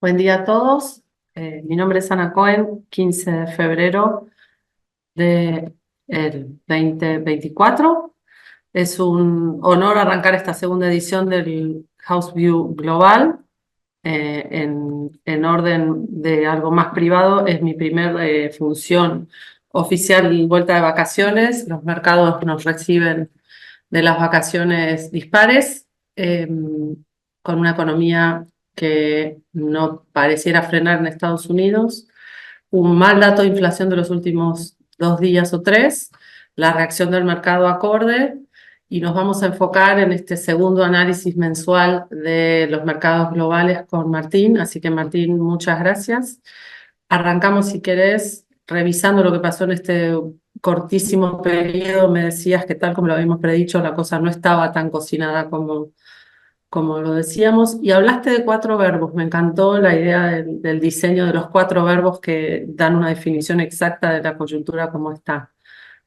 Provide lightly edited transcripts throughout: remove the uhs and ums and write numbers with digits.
Buen día a todos. Mi nombre es Ana Cohen, 15 de febrero del 2024. Es un honor arrancar esta segunda edición del House View Global. En orden de algo más privado, es mi primer función oficial vuelta de vacaciones. Los mercados nos reciben de las vacaciones dispares, con una economía que no pareciera frenar en Estados Unidos, un mal dato de inflación de los últimos 2 días o tres, la reacción del mercado acorde, y nos vamos a enfocar en este segundo análisis mensual de los mercados globales con Martín. Así que Martín, muchas gracias. Arrancamos, si querés, revisando lo que pasó en este cortísimo periodo. Me decías que, tal como lo habíamos predicho, la cosa no estaba tan cocinada como lo decíamos, y hablaste de 4 verbos. Me encantó la idea del diseño de los 4 verbos que dan una definición exacta de la coyuntura como está.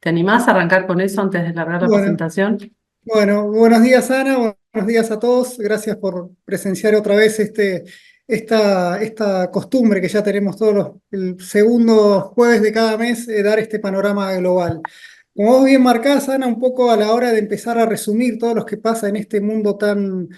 ¿Te animás a arrancar con eso antes de largar la Bueno, presentación? buenos días Ana, buenos días a todos. Gracias por presenciar otra vez esta costumbre que ya tenemos el segundo jueves de cada mes, dar este panorama global. Como vos bien marcás, Ana, un poco a la hora de empezar a resumir todo lo que pasa en este mundo tan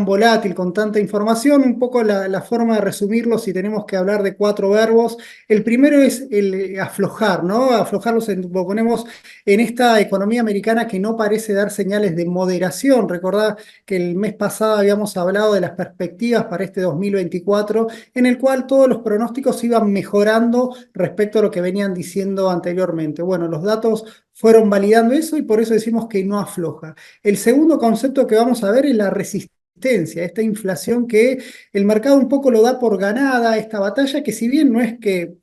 volátil, con tanta información, un poco la forma de resumirlo, si tenemos que hablar de 4 verbos. El primero es el aflojar, ¿no? Aflojarlos, lo ponemos en esta economía americana que no parece dar señales de moderación. Recordá que el mes pasado habíamos hablado de las perspectivas para este 2024, en el cual todos los pronósticos iban mejorando respecto a lo que venían diciendo anteriormente. Bueno, los datos fueron validando eso y por eso decimos que no afloja. El segundo concepto que vamos a ver es la resistencia, esta inflación que el mercado un poco lo da por ganada, esta batalla que si bien no es que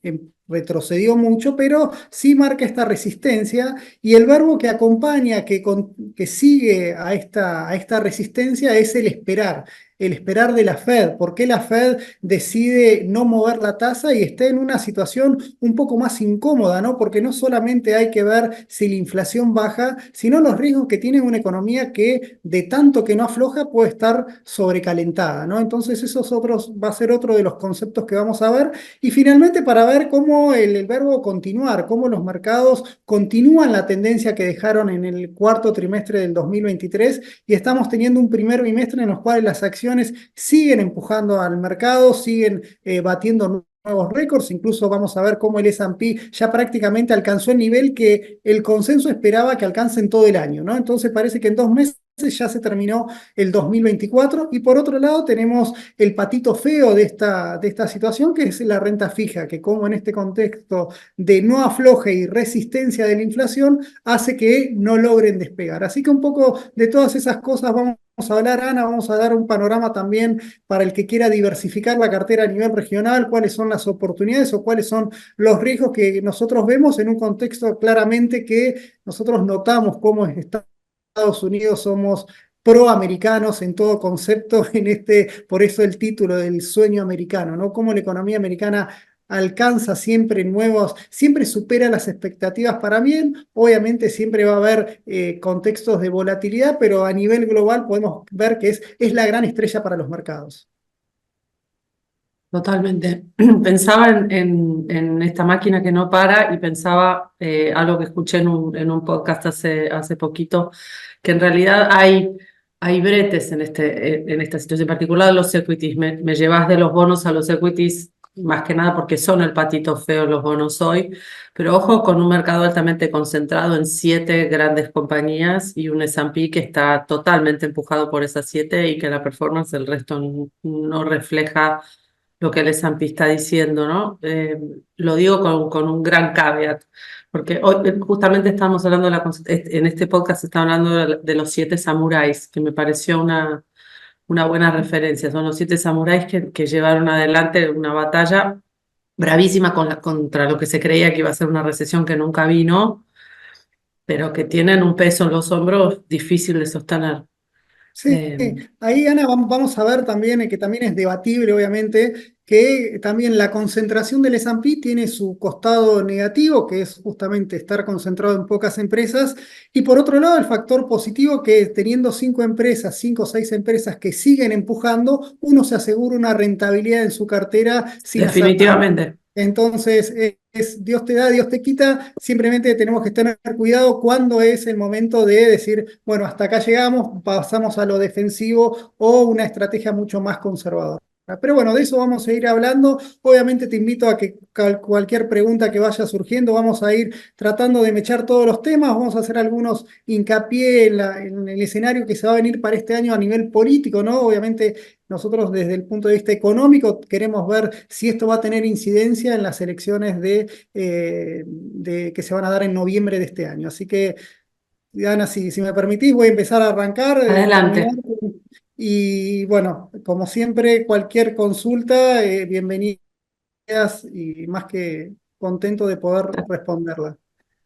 retrocedió mucho, pero sí marca esta resistencia, y el verbo que acompaña, que sigue a esta resistencia es el esperar de la Fed. ¿Por qué la Fed decide no mover la tasa y está en una situación un poco más incómoda, ¿no? Porque no solamente hay que ver si la inflación baja, sino los riesgos que tiene una economía que de tanto que no afloja puede estar sobrecalentada, ¿no? Entonces va a ser otro de los conceptos que vamos a ver. Y finalmente, para ver cómo el verbo continuar, cómo los mercados continúan la tendencia que dejaron en el cuarto trimestre del 2023, y estamos teniendo un primer bimestre en los cuales las acciones siguen empujando al mercado, siguen batiendo nuevos récords. Incluso vamos a ver cómo el S&P ya prácticamente alcanzó el nivel que el consenso esperaba que alcance en todo el año, ¿no? Entonces parece que en 2 meses ya se terminó el 2024. Y por otro lado tenemos el patito feo de esta situación, que es la renta fija, que como en este contexto de no afloje y resistencia de la inflación, hace que no logren despegar. Así que un poco de todas esas cosas vamos a hablar, Ana. Vamos a dar un panorama también para el que quiera diversificar la cartera a nivel regional, cuáles son las oportunidades o cuáles son los riesgos que nosotros vemos en un contexto claramente que nosotros notamos cómo Estados Unidos somos proamericanos en todo concepto, por eso el título del sueño americano, ¿no? Cómo la economía americana alcanza siempre siempre supera las expectativas para bien. Obviamente siempre va a haber contextos de volatilidad, pero a nivel global podemos ver que es la gran estrella para los mercados. Totalmente. Pensaba en esta máquina que no para, y pensaba algo que escuché en un podcast hace poquito, que en realidad hay bretes en esta situación particular. Los equities, me llevas de los bonos a los equities, más que nada porque son el patito feo los bonos hoy, pero ojo con un mercado altamente concentrado en 7 grandes compañías y un S&P que está totalmente empujado por esas 7, y que la performance del resto no refleja lo que el S&P está diciendo, ¿no? Lo digo con un gran caveat, porque hoy justamente estamos hablando en este podcast se está hablando de los 7 samuráis, que me pareció una buena referencia. Son los 7 samuráis que llevaron adelante una batalla bravísima contra lo que se creía que iba a ser una recesión que nunca vino, pero que tienen un peso en los hombros difícil de sostener. Sí, Eh, ahí Ana, vamos a ver también, que también es debatible, obviamente, que también la concentración del S&P tiene su costado negativo, que es justamente estar concentrado en pocas empresas, y por otro lado el factor positivo, que teniendo 5 empresas, 5 o 6 empresas que siguen empujando, uno se asegura una rentabilidad en su cartera sin hacer nada. Definitivamente. Entonces, Dios te da, Dios te quita, simplemente tenemos que tener cuidado cuando es el momento de decir, bueno, hasta acá llegamos, pasamos a lo defensivo o una estrategia mucho más conservadora. Pero bueno, de eso vamos a ir hablando. Obviamente te invito a que cualquier pregunta que vaya surgiendo, vamos a ir tratando de mechar todos los temas, vamos a hacer algunos hincapié en el escenario que se va a venir para este año a nivel político, ¿no? Obviamente nosotros desde el punto de vista económico queremos ver si esto va a tener incidencia en las elecciones que se van a dar en noviembre de este año. Así que, Diana, si me permitís, voy a empezar a arrancar, terminar. Adelante. Y bueno, como siempre, cualquier consulta, bienvenidas y más que contento de poder responderla.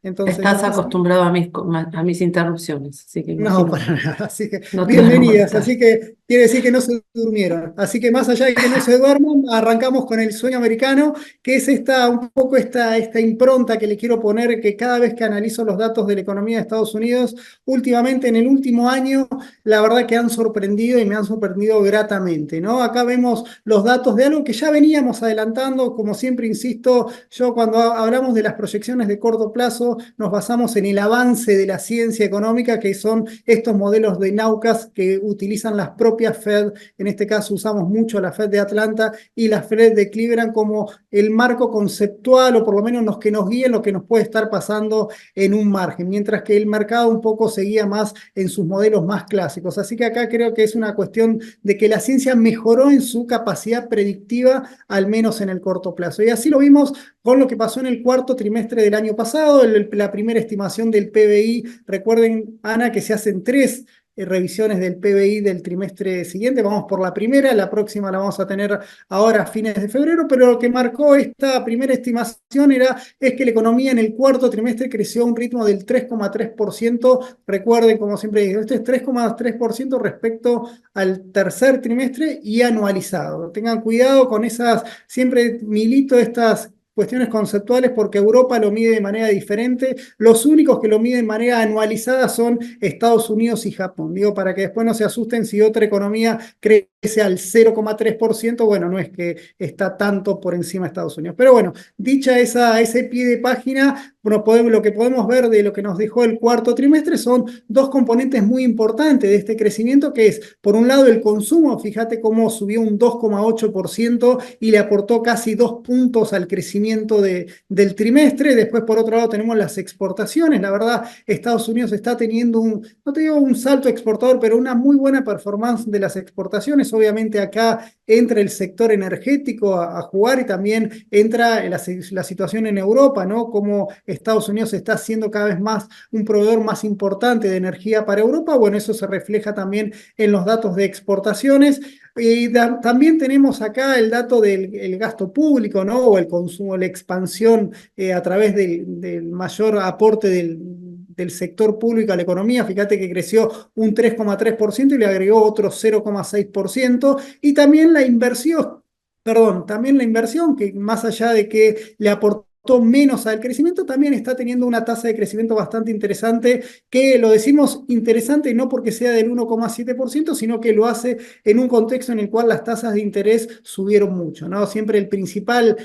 Entonces, Estás no sé si... acostumbrado a mis interrupciones, así que No, imagino para que nada. Así que no te van a bienvenidas. molestar. Así que quiere decir que no se durmieron. Así que más allá de que no se duerman, arrancamos con el sueño americano, que es un poco esta impronta que le quiero poner, que cada vez que analizo los datos de la economía de Estados Unidos, últimamente en el último año, la verdad que han sorprendido y me han sorprendido gratamente, ¿no? Acá vemos los datos de algo que ya veníamos adelantando, como siempre insisto, yo cuando hablamos de las proyecciones de corto plazo, nos basamos en el avance de la ciencia económica, que son estos modelos de Naucas que utilizan las propias Fed. En este caso usamos mucho la Fed de Atlanta y la Fed de Cleveland como el marco conceptual, o por lo menos los que nos guíen lo que nos puede estar pasando en un margen, mientras que el mercado un poco seguía más en sus modelos más clásicos. Así que acá creo que es una cuestión de que la ciencia mejoró en su capacidad predictiva, al menos en el corto plazo. Y así lo vimos con lo que pasó en el cuarto trimestre del año pasado, la primera estimación del PBI. Recuerden, Ana, que se hacen 3 revisiones del PBI del trimestre siguiente. Vamos por la primera, la próxima la vamos a tener ahora a fines de febrero, pero lo que marcó esta primera estimación es que la economía en el cuarto trimestre creció a un ritmo del 3,3%. Recuerden, como siempre digo, este es 3,3% respecto al tercer trimestre y anualizado. Tengan cuidado con esas, siempre milito estas cuestiones conceptuales porque Europa lo mide de manera diferente. Los únicos que lo miden de manera anualizada son Estados Unidos y Japón. Digo, para que después no se asusten si otra economía crece al 0,3%, bueno, no es que está tanto por encima de Estados Unidos. Pero bueno, dicha ese pie de página, bueno, lo que podemos ver de lo que nos dejó el cuarto trimestre son dos componentes muy importantes de este crecimiento, que es, por un lado, el consumo. Fíjate cómo subió un 2,8% y le aportó casi 2 puntos al crecimiento del trimestre. Después, por otro lado, tenemos las exportaciones. La verdad, Estados Unidos está teniendo no te digo un salto exportador, pero una muy buena performance de las exportaciones. Obviamente acá entra el sector energético a jugar, y también entra la situación en Europa, ¿no? Como Estados Unidos está siendo cada vez más un proveedor más importante de energía para Europa. Bueno, eso se refleja también en los datos de exportaciones. Y también tenemos acá el dato del gasto público, ¿no? O el consumo, la expansión a través del mayor aporte del sector público a la economía. Fíjate que creció un 3,3% y le agregó otro 0,6%. Y también la inversión, perdón, también la inversión, que más allá de que le aportó menos al crecimiento, también está teniendo una tasa de crecimiento bastante interesante, que lo decimos interesante no porque sea del 1,7%, sino que lo hace en un contexto en el cual las tasas de interés subieron mucho, ¿no? Siempre el principal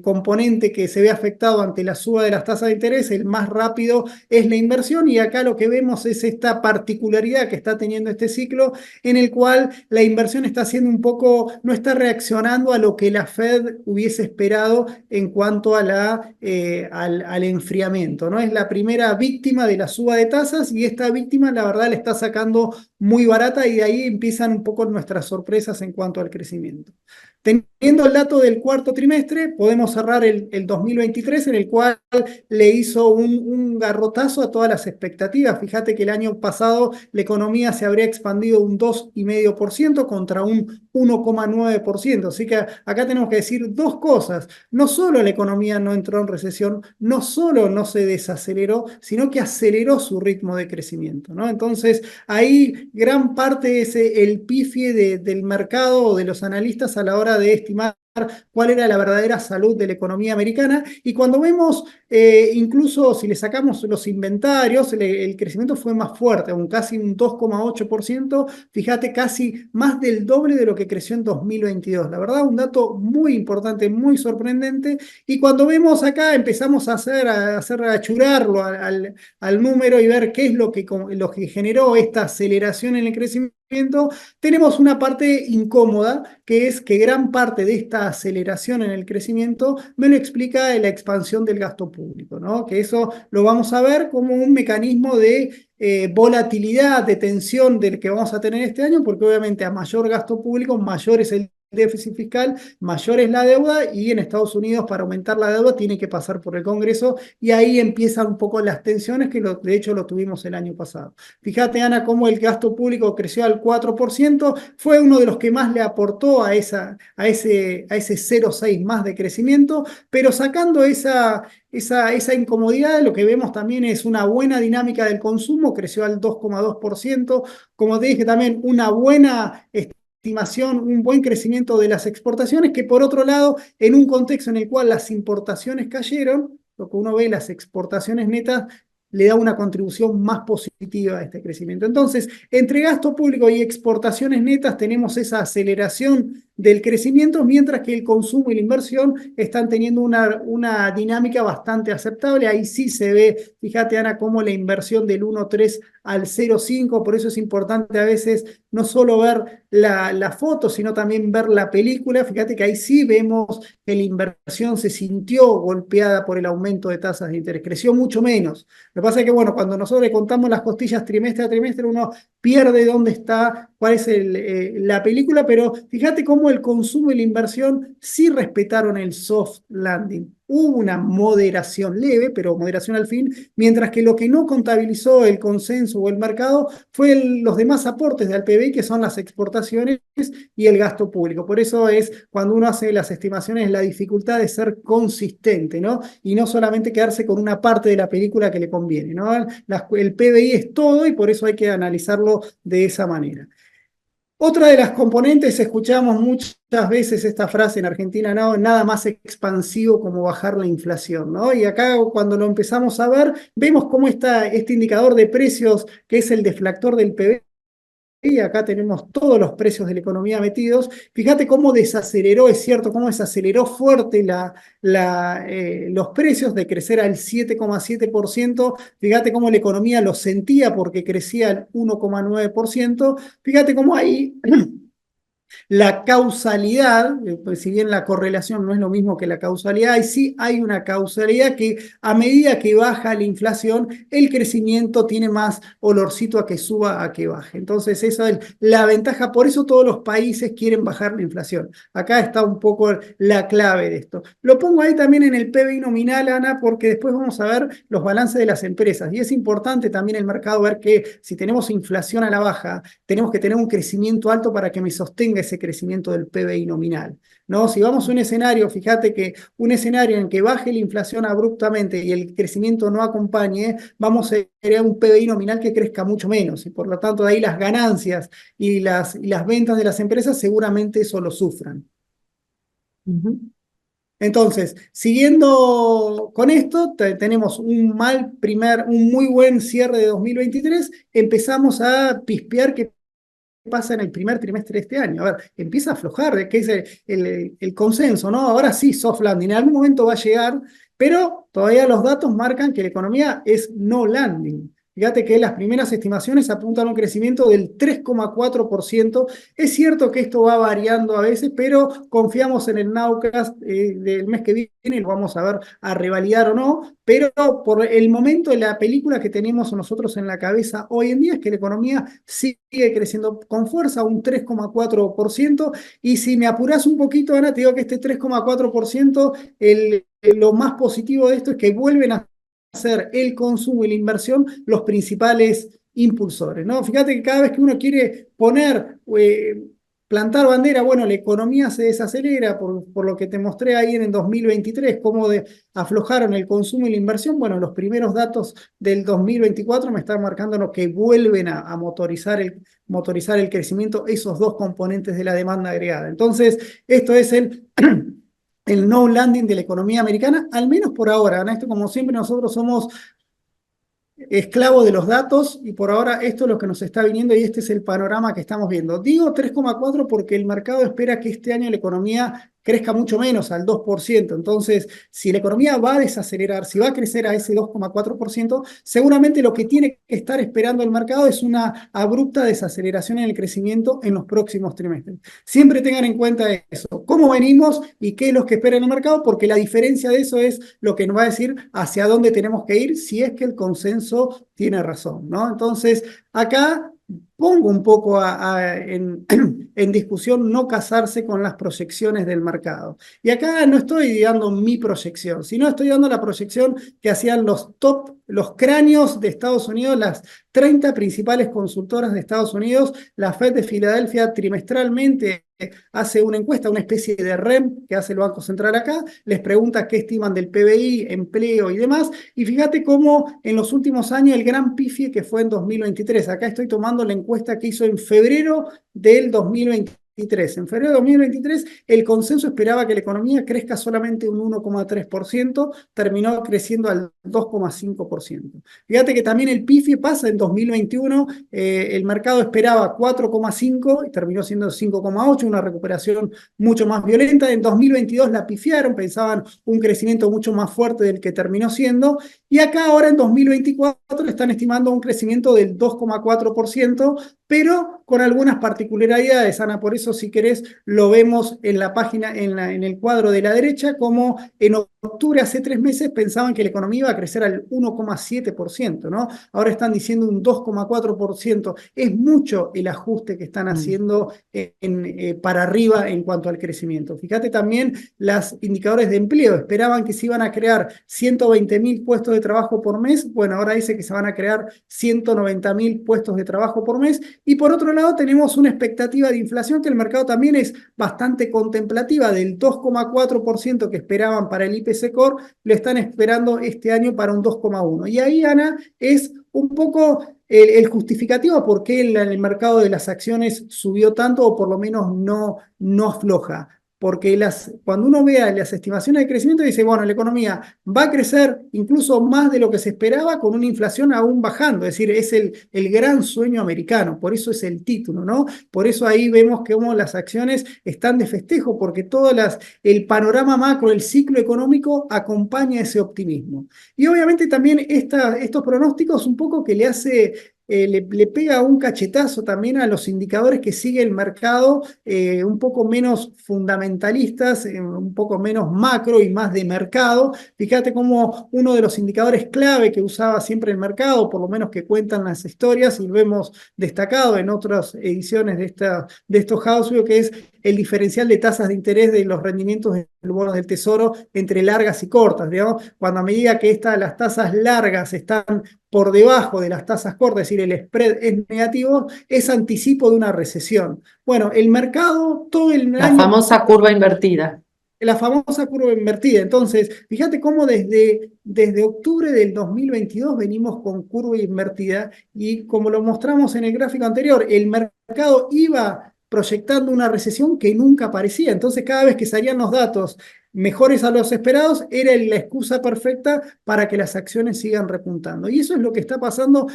componente que se ve afectado ante la suba de las tasas de interés, el más rápido, es la inversión. Y acá lo que vemos es esta particularidad que está teniendo este ciclo, en el cual la inversión está haciendo un poco, no está reaccionando a lo que la Fed hubiese esperado en cuanto a al enfriamiento, ¿no? Es la primera víctima de la suba de tasas, y esta víctima, la verdad, le está sacando muy barata, y de ahí empiezan un poco nuestras sorpresas en cuanto al crecimiento. Teniendo el dato del cuarto trimestre, podemos cerrar el 2023, en el cual le hizo un garrotazo a todas las expectativas. Fíjate que el año pasado la economía se habría expandido un 2,5% contra un 1,9%. Así que acá tenemos que decir dos cosas. No solo la economía no entró en recesión, no solo no se desaceleró, sino que aceleró su ritmo de crecimiento, ¿no? Entonces, ahí gran parte es el pifie del mercado o de los analistas a la hora de estimar cuál era la verdadera salud de la economía americana. Y cuando vemos, incluso si le sacamos los inventarios, el crecimiento fue más fuerte, casi un 2,8%, fíjate, casi más del doble de lo que creció en 2022. La verdad, un dato muy importante, muy sorprendente. Y cuando vemos acá, empezamos a achurarlo al número y ver qué es lo que generó esta aceleración en el crecimiento. Tenemos una parte incómoda, que es que gran parte de esta aceleración en el crecimiento me lo explica la expansión del gasto público, ¿no? Que eso lo vamos a ver como un mecanismo de volatilidad, de tensión del que vamos a tener este año, porque obviamente a mayor gasto público, mayor es el déficit fiscal, mayor es la deuda, y en Estados Unidos para aumentar la deuda tiene que pasar por el Congreso, y ahí empiezan un poco las tensiones que de hecho lo tuvimos el año pasado. Fíjate, Ana, cómo el gasto público creció al 4%, fue uno de los que más le aportó a ese 0,6 más de crecimiento, pero sacando esa incomodidad, lo que vemos también es una buena dinámica del consumo, creció al 2,2%, como te dije también, una buena estimación, un buen crecimiento de las exportaciones, que por otro lado, en un contexto en el cual las importaciones cayeron, lo que uno ve, las exportaciones netas le da una contribución más positiva a este crecimiento. Entonces, entre gasto público y exportaciones netas tenemos esa aceleración del crecimiento, mientras que el consumo y la inversión están teniendo una dinámica bastante aceptable. Ahí sí se ve, fíjate, Ana, cómo la inversión del 1,3 al 0,5, por eso es importante a veces no solo ver la foto, sino también ver la película. Fíjate que ahí sí vemos que la inversión se sintió golpeada por el aumento de tasas de interés, creció mucho menos. Lo que pasa es que, bueno, cuando nosotros le contamos las costillas trimestre a trimestre, uno pierde dónde está, cuál es la película, pero fíjate cómo el consumo y la inversión sí respetaron el soft landing. Hubo una moderación leve, pero moderación al fin, mientras que lo que no contabilizó el consenso o el mercado fue los demás aportes del PBI, que son las exportaciones y el gasto público. Por eso es cuando uno hace las estimaciones la dificultad de ser consistente, ¿no? Y no solamente quedarse con una parte de la película que le conviene, ¿no? El PBI es todo y por eso hay que analizarlo de esa manera. Otra de las componentes, escuchamos muchas veces esta frase en Argentina, ¿no? Nada más expansivo como bajar la inflación, ¿no? Y acá cuando lo empezamos a ver, vemos cómo este indicador de precios, que es el deflactor del PBI, y acá tenemos todos los precios de la economía metidos. Fíjate cómo desaceleró, es cierto, cómo desaceleró fuerte los precios de crecer al 7,7%. Fíjate cómo la economía lo sentía porque crecía al 1,9%. Fíjate cómo ahí la causalidad, pues si bien la correlación no es lo mismo que la causalidad, y sí hay una causalidad que a medida que baja la inflación, el crecimiento tiene más olorcito a que suba, a que baje. Entonces esa es la ventaja, por eso todos los países quieren bajar la inflación. Acá está un poco la clave de esto. Lo pongo ahí también en el PBI nominal, Ana, porque después vamos a ver los balances de las empresas. Y es importante también el mercado ver que si tenemos inflación a la baja, tenemos que tener un crecimiento alto para que me sostenga ese crecimiento del PBI nominal, ¿no? Si vamos a un escenario, fíjate que un escenario en que baje la inflación abruptamente y el crecimiento no acompañe, vamos a tener un PBI nominal que crezca mucho menos, y por lo tanto de ahí las ganancias y las ventas de las empresas seguramente eso lo sufran. Entonces, siguiendo con esto, tenemos un muy buen cierre de 2023, empezamos a pispear qué pasa en el primer trimestre de este año. A ver, empieza a aflojar, que es el consenso, ¿no? Ahora sí, soft landing, en algún momento va a llegar, pero todavía los datos marcan que la economía es no landing. Fíjate que las primeras estimaciones apuntan a un crecimiento del 3,4%. Es cierto que esto va variando a veces, pero confiamos en el Nowcast del mes que viene, lo vamos a ver a revalidar o no, pero por el momento de la película que tenemos nosotros en la cabeza hoy en día es que la economía sigue creciendo con fuerza, un 3,4%, y si me apuras un poquito, Ana, te digo que este 3,4%, lo más positivo de esto es que vuelven a ser el consumo y la inversión los principales impulsores, ¿no? Fíjate que cada vez que uno quiere poner plantar bandera, bueno, la economía se desacelera, por lo que te mostré ahí en el 2023, cómo aflojaron el consumo y la inversión. Bueno, los primeros datos del 2024 me están marcando lo que vuelven a motorizar el crecimiento, esos dos componentes de la demanda agregada. Entonces, esto es el no landing de la economía americana, al menos por ahora. ¿No? Esto, como siempre, nosotros somos esclavo de los datos y por ahora esto es lo que nos está viniendo y este es el panorama que estamos viendo. Digo 3,4 porque el mercado espera que este año la economía crezca mucho menos, al 2%. Entonces, si la economía va a desacelerar, si va a crecer a ese 2,4%, seguramente lo que tiene que estar esperando el mercado es una abrupta desaceleración en el crecimiento en los próximos trimestres. Siempre tengan en cuenta eso, cómo venimos y qué es lo que espera el mercado, porque la diferencia de eso es lo que nos va a decir hacia dónde tenemos que ir si es que el consenso tiene razón, ¿no? Entonces, acá pongo un poco en discusión no casarse con las proyecciones del mercado. Y acá no estoy dando mi proyección, sino estoy dando la proyección que hacían los cráneos de Estados Unidos, las 30 principales consultoras de Estados Unidos, la Fed de Filadelfia trimestralmente hace una encuesta, una especie de REM que hace el Banco Central acá, les pregunta qué estiman del PBI, empleo y demás, y fíjate cómo en los últimos años el gran pifie que fue en 2023, acá estoy tomando la encuesta que hizo en febrero del 2023. En febrero de 2023, el consenso esperaba que la economía crezca solamente un 1,3%, terminó creciendo al 2,5%. Fíjate que también el PIFI pasa en 2021, el mercado esperaba 4,5 y terminó siendo 5,8, una recuperación mucho más violenta. En 2022 la pifiaron, pensaban un crecimiento mucho más fuerte del que terminó siendo, y acá ahora en 2024 están estimando un crecimiento del 2,4%, pero con algunas particularidades, Ana. Por eso, si querés, lo vemos en la página, en el cuadro de la derecha, como en octubre, hace 3 meses, pensaban que la economía iba a crecer al 1,7%, ¿no? Ahora están diciendo un 2,4%. Es mucho el ajuste que están haciendo para arriba en cuanto al crecimiento. Fíjate también los indicadores de empleo. Esperaban que se iban a crear 120.000 puestos de trabajo por mes. Bueno, ahora dice que se van a crear 190.000 puestos de trabajo por mes. Y por otro lado, tenemos una expectativa de inflación que el mercado también es bastante contemplativa, del 2,4% que esperaban para el IPC Core, lo están esperando este año para un 2,1%. Y ahí, Ana, es un poco el justificativo por qué el mercado de las acciones subió tanto o por lo menos no afloja. Porque cuando uno vea las estimaciones de crecimiento, dice, bueno, la economía va a crecer incluso más de lo que se esperaba con una inflación aún bajando. Es decir, es el gran sueño americano, por eso es el título, ¿no? Por eso ahí vemos que como las acciones están de festejo, porque el panorama macro, el ciclo económico acompaña ese optimismo. Y obviamente también estos pronósticos un poco que le pega un cachetazo también a los indicadores que sigue el mercado, un poco menos fundamentalistas, un poco menos macro y más de mercado. Fíjate cómo uno de los indicadores clave que usaba siempre el mercado, por lo menos que cuentan las historias, y lo hemos destacado en otras ediciones de estos Houseview, que es el diferencial de tasas de interés de los rendimientos de los bonos del tesoro entre largas y cortas, digamos, cuando a medida que las tasas largas están por debajo de las tasas cortas, es decir, el spread es negativo, es anticipo de una recesión. Bueno, el mercado todo el La año... famosa curva invertida. La famosa curva invertida. Entonces, fíjate cómo desde octubre del 2022 venimos con curva invertida y como lo mostramos en el gráfico anterior, el mercado iba proyectando una recesión que nunca aparecía. Entonces, cada vez que salían los datos mejores a los esperados, era la excusa perfecta para que las acciones sigan repuntando. Y eso es lo que está pasando.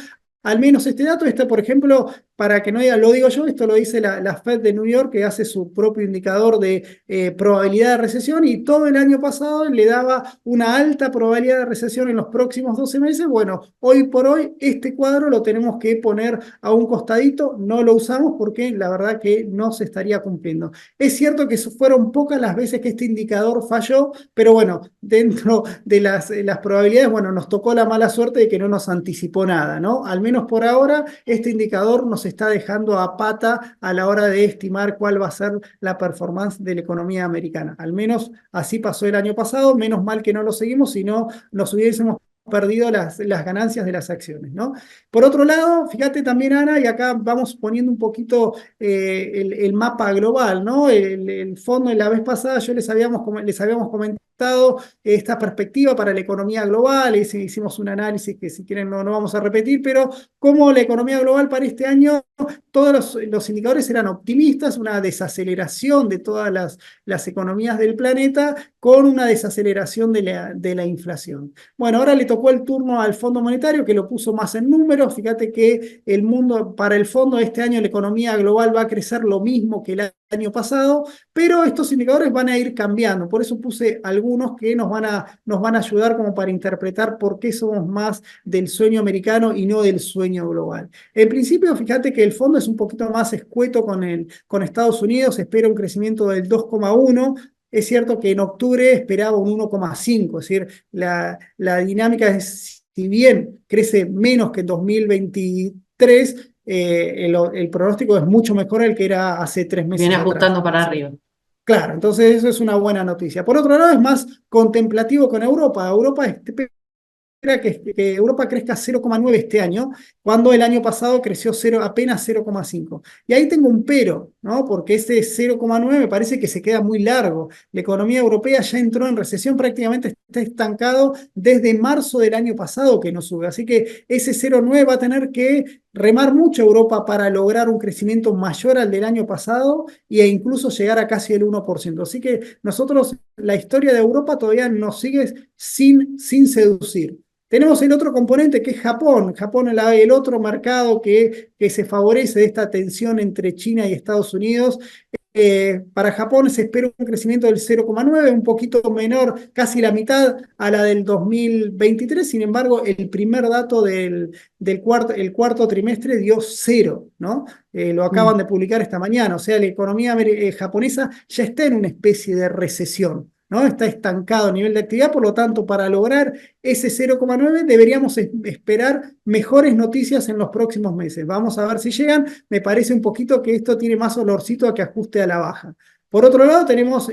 Al menos este dato está, por ejemplo, para que no diga, lo digo yo, esto lo dice la Fed de New York, que hace su propio indicador de probabilidad de recesión, y todo el año pasado le daba una alta probabilidad de recesión en los próximos 12 meses. Bueno, hoy por hoy este cuadro lo tenemos que poner a un costadito, no lo usamos porque la verdad que no se estaría cumpliendo. Es cierto que fueron pocas las veces que este indicador falló, pero bueno, dentro de las probabilidades, bueno, nos tocó la mala suerte de que no nos anticipó nada, ¿no? Al menos por ahora, este indicador nos está dejando a pata a la hora de estimar cuál va a ser la performance de la economía americana. Al menos así pasó el año pasado, menos mal que no lo seguimos, si no nos hubiésemos perdido las ganancias de las acciones, ¿no? Por otro lado, fíjate también, Ana, y acá vamos poniendo un poquito el mapa global, ¿no? El fondo, en la vez pasada les habíamos comentado esta perspectiva para la economía global, hicimos un análisis que si quieren no vamos a repetir, pero cómo la economía global para este año, todos los indicadores eran optimistas, una desaceleración de todas las economías del planeta con una desaceleración de la inflación. Bueno, ahora le tocó el turno al Fondo Monetario, que lo puso más en números. Fíjate que para el fondo este año la economía global va a crecer lo mismo que el año pasado, pero estos indicadores van a ir cambiando. Por eso puse algunos que nos van a ayudar como para interpretar por qué somos más del sueño americano y no del sueño global. En principio, fíjate que el fondo es un poquito más escueto con Estados Unidos, espera un crecimiento del 2,1. Es cierto que en octubre esperaba un 1,5, es decir, la dinámica es, si bien crece menos que en 2023, el pronóstico es mucho mejor al que era hace 3 meses Viene atrás. ajustando para arriba. Claro, entonces eso es una buena noticia. Por otro lado, es más contemplativo con Europa. Europa espera que Europa crezca 0,9 este año, cuando el año pasado creció apenas 0,5. Y ahí tengo un pero, ¿no? Porque ese 0,9 me parece que se queda muy largo. La economía europea ya entró en recesión, prácticamente está estancado desde marzo del año pasado que no sube. Así que ese 0,9 va a tener que remar mucho Europa para lograr un crecimiento mayor al del año pasado e incluso llegar a casi el 1%. Así que nosotros, la historia de Europa todavía nos sigue sin seducir. Tenemos el otro componente que es Japón. Japón es el otro mercado que se favorece de esta tensión entre China y Estados Unidos. Para Japón se espera un crecimiento del 0,9, un poquito menor, casi la mitad a la del 2023. Sin embargo, el primer dato el cuarto trimestre dio cero, ¿no? Lo acaban de publicar esta mañana. O sea, la economía japonesa ya está en una especie de recesión, ¿no? Está estancado a nivel de actividad, por lo tanto, para lograr ese 0,9 deberíamos esperar mejores noticias en los próximos meses. Vamos a ver si llegan. Me parece un poquito que esto tiene más olorcito a que ajuste a la baja. Por otro lado, tenemos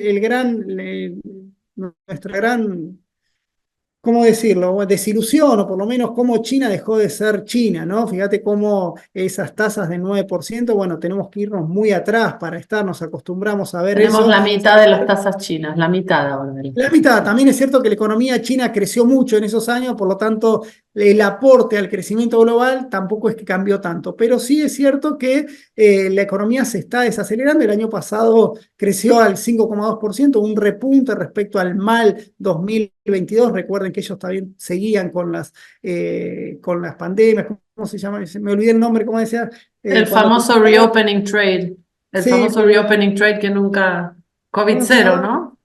nuestra gran, ¿cómo decirlo? Desilusión, o por lo menos cómo China dejó de ser China, ¿no? Fíjate cómo esas tasas del 9%, bueno, tenemos que irnos muy atrás para estar, nos acostumbramos a ver Tenemos eso. la mitad de las tasas chinas, la mitad ahora de las La tasas mitad, chinas. también es cierto que la economía china creció mucho en esos años, por lo tanto, el aporte al crecimiento global tampoco es que cambió tanto, pero sí es cierto que la economía se está desacelerando. El año pasado creció al 5,2%, un repunte respecto al mal 2022. Recuerden que ellos también seguían con las pandemias, ¿cómo se llama? Me olvidé el nombre, ¿cómo decía? El Cuando famoso reopening trade, el sí, famoso reopening trade que nunca, COVID ¿cómo se cero, llama?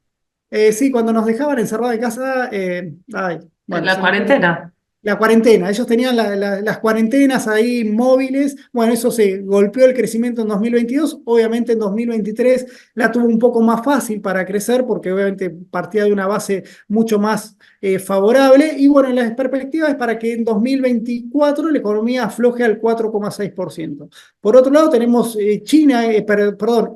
¿no? Sí, cuando nos dejaban encerrados en casa, bueno, La se me fue el cuarentena. la cuarentena. Ellos tenían las cuarentenas ahí móviles. Bueno, eso se golpeó el crecimiento en 2022. Obviamente en 2023 la tuvo un poco más fácil para crecer porque obviamente partía de una base mucho más favorable. Y bueno, las perspectivas es para que en 2024 la economía afloje al 4,6%. Por otro lado, tenemos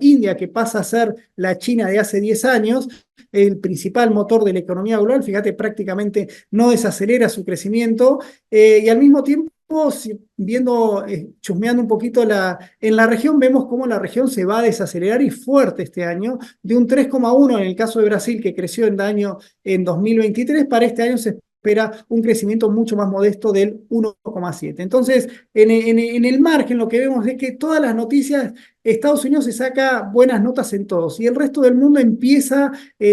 India, que pasa a ser la China de hace 10 años, el principal motor de la economía global. Fíjate, prácticamente no desacelera su crecimiento y al mismo tiempo, chusmeando un poquito en la región, vemos cómo la región se va a desacelerar y fuerte este año, de un 3,1 en el caso de Brasil, que creció en 2023, para este año se espera un crecimiento mucho más modesto del 1,7. Entonces, en el margen lo que vemos es que todas las noticias, Estados Unidos se saca buenas notas en todos y el resto del mundo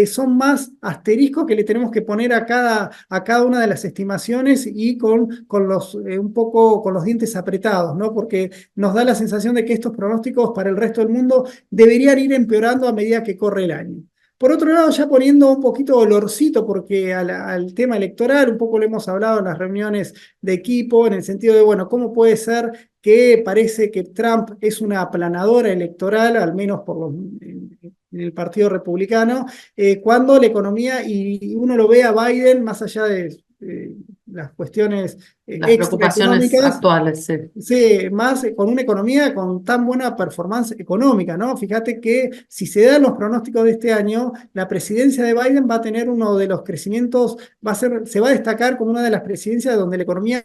son más asteriscos que le tenemos que poner a cada una de las estimaciones y un poco con los dientes apretados, ¿no? Porque nos da la sensación de que estos pronósticos para el resto del mundo deberían ir empeorando a medida que corre el año. Por otro lado, ya poniendo un poquito olorcito, porque al tema electoral, un poco lo hemos hablado en las reuniones de equipo, en el sentido de, bueno, ¿cómo puede ser que parece que Trump es una aplanadora electoral, al menos en el Partido Republicano, cuando la economía, y uno lo ve a Biden, más allá las cuestiones Las preocupaciones extraeconómicas. actuales, sí. Sí, más con una economía con tan buena performance económica, ¿no? Fíjate que si se dan los pronósticos de este año, la presidencia de Biden va a tener uno de los crecimientos, se va a destacar como una de las presidencias donde la economía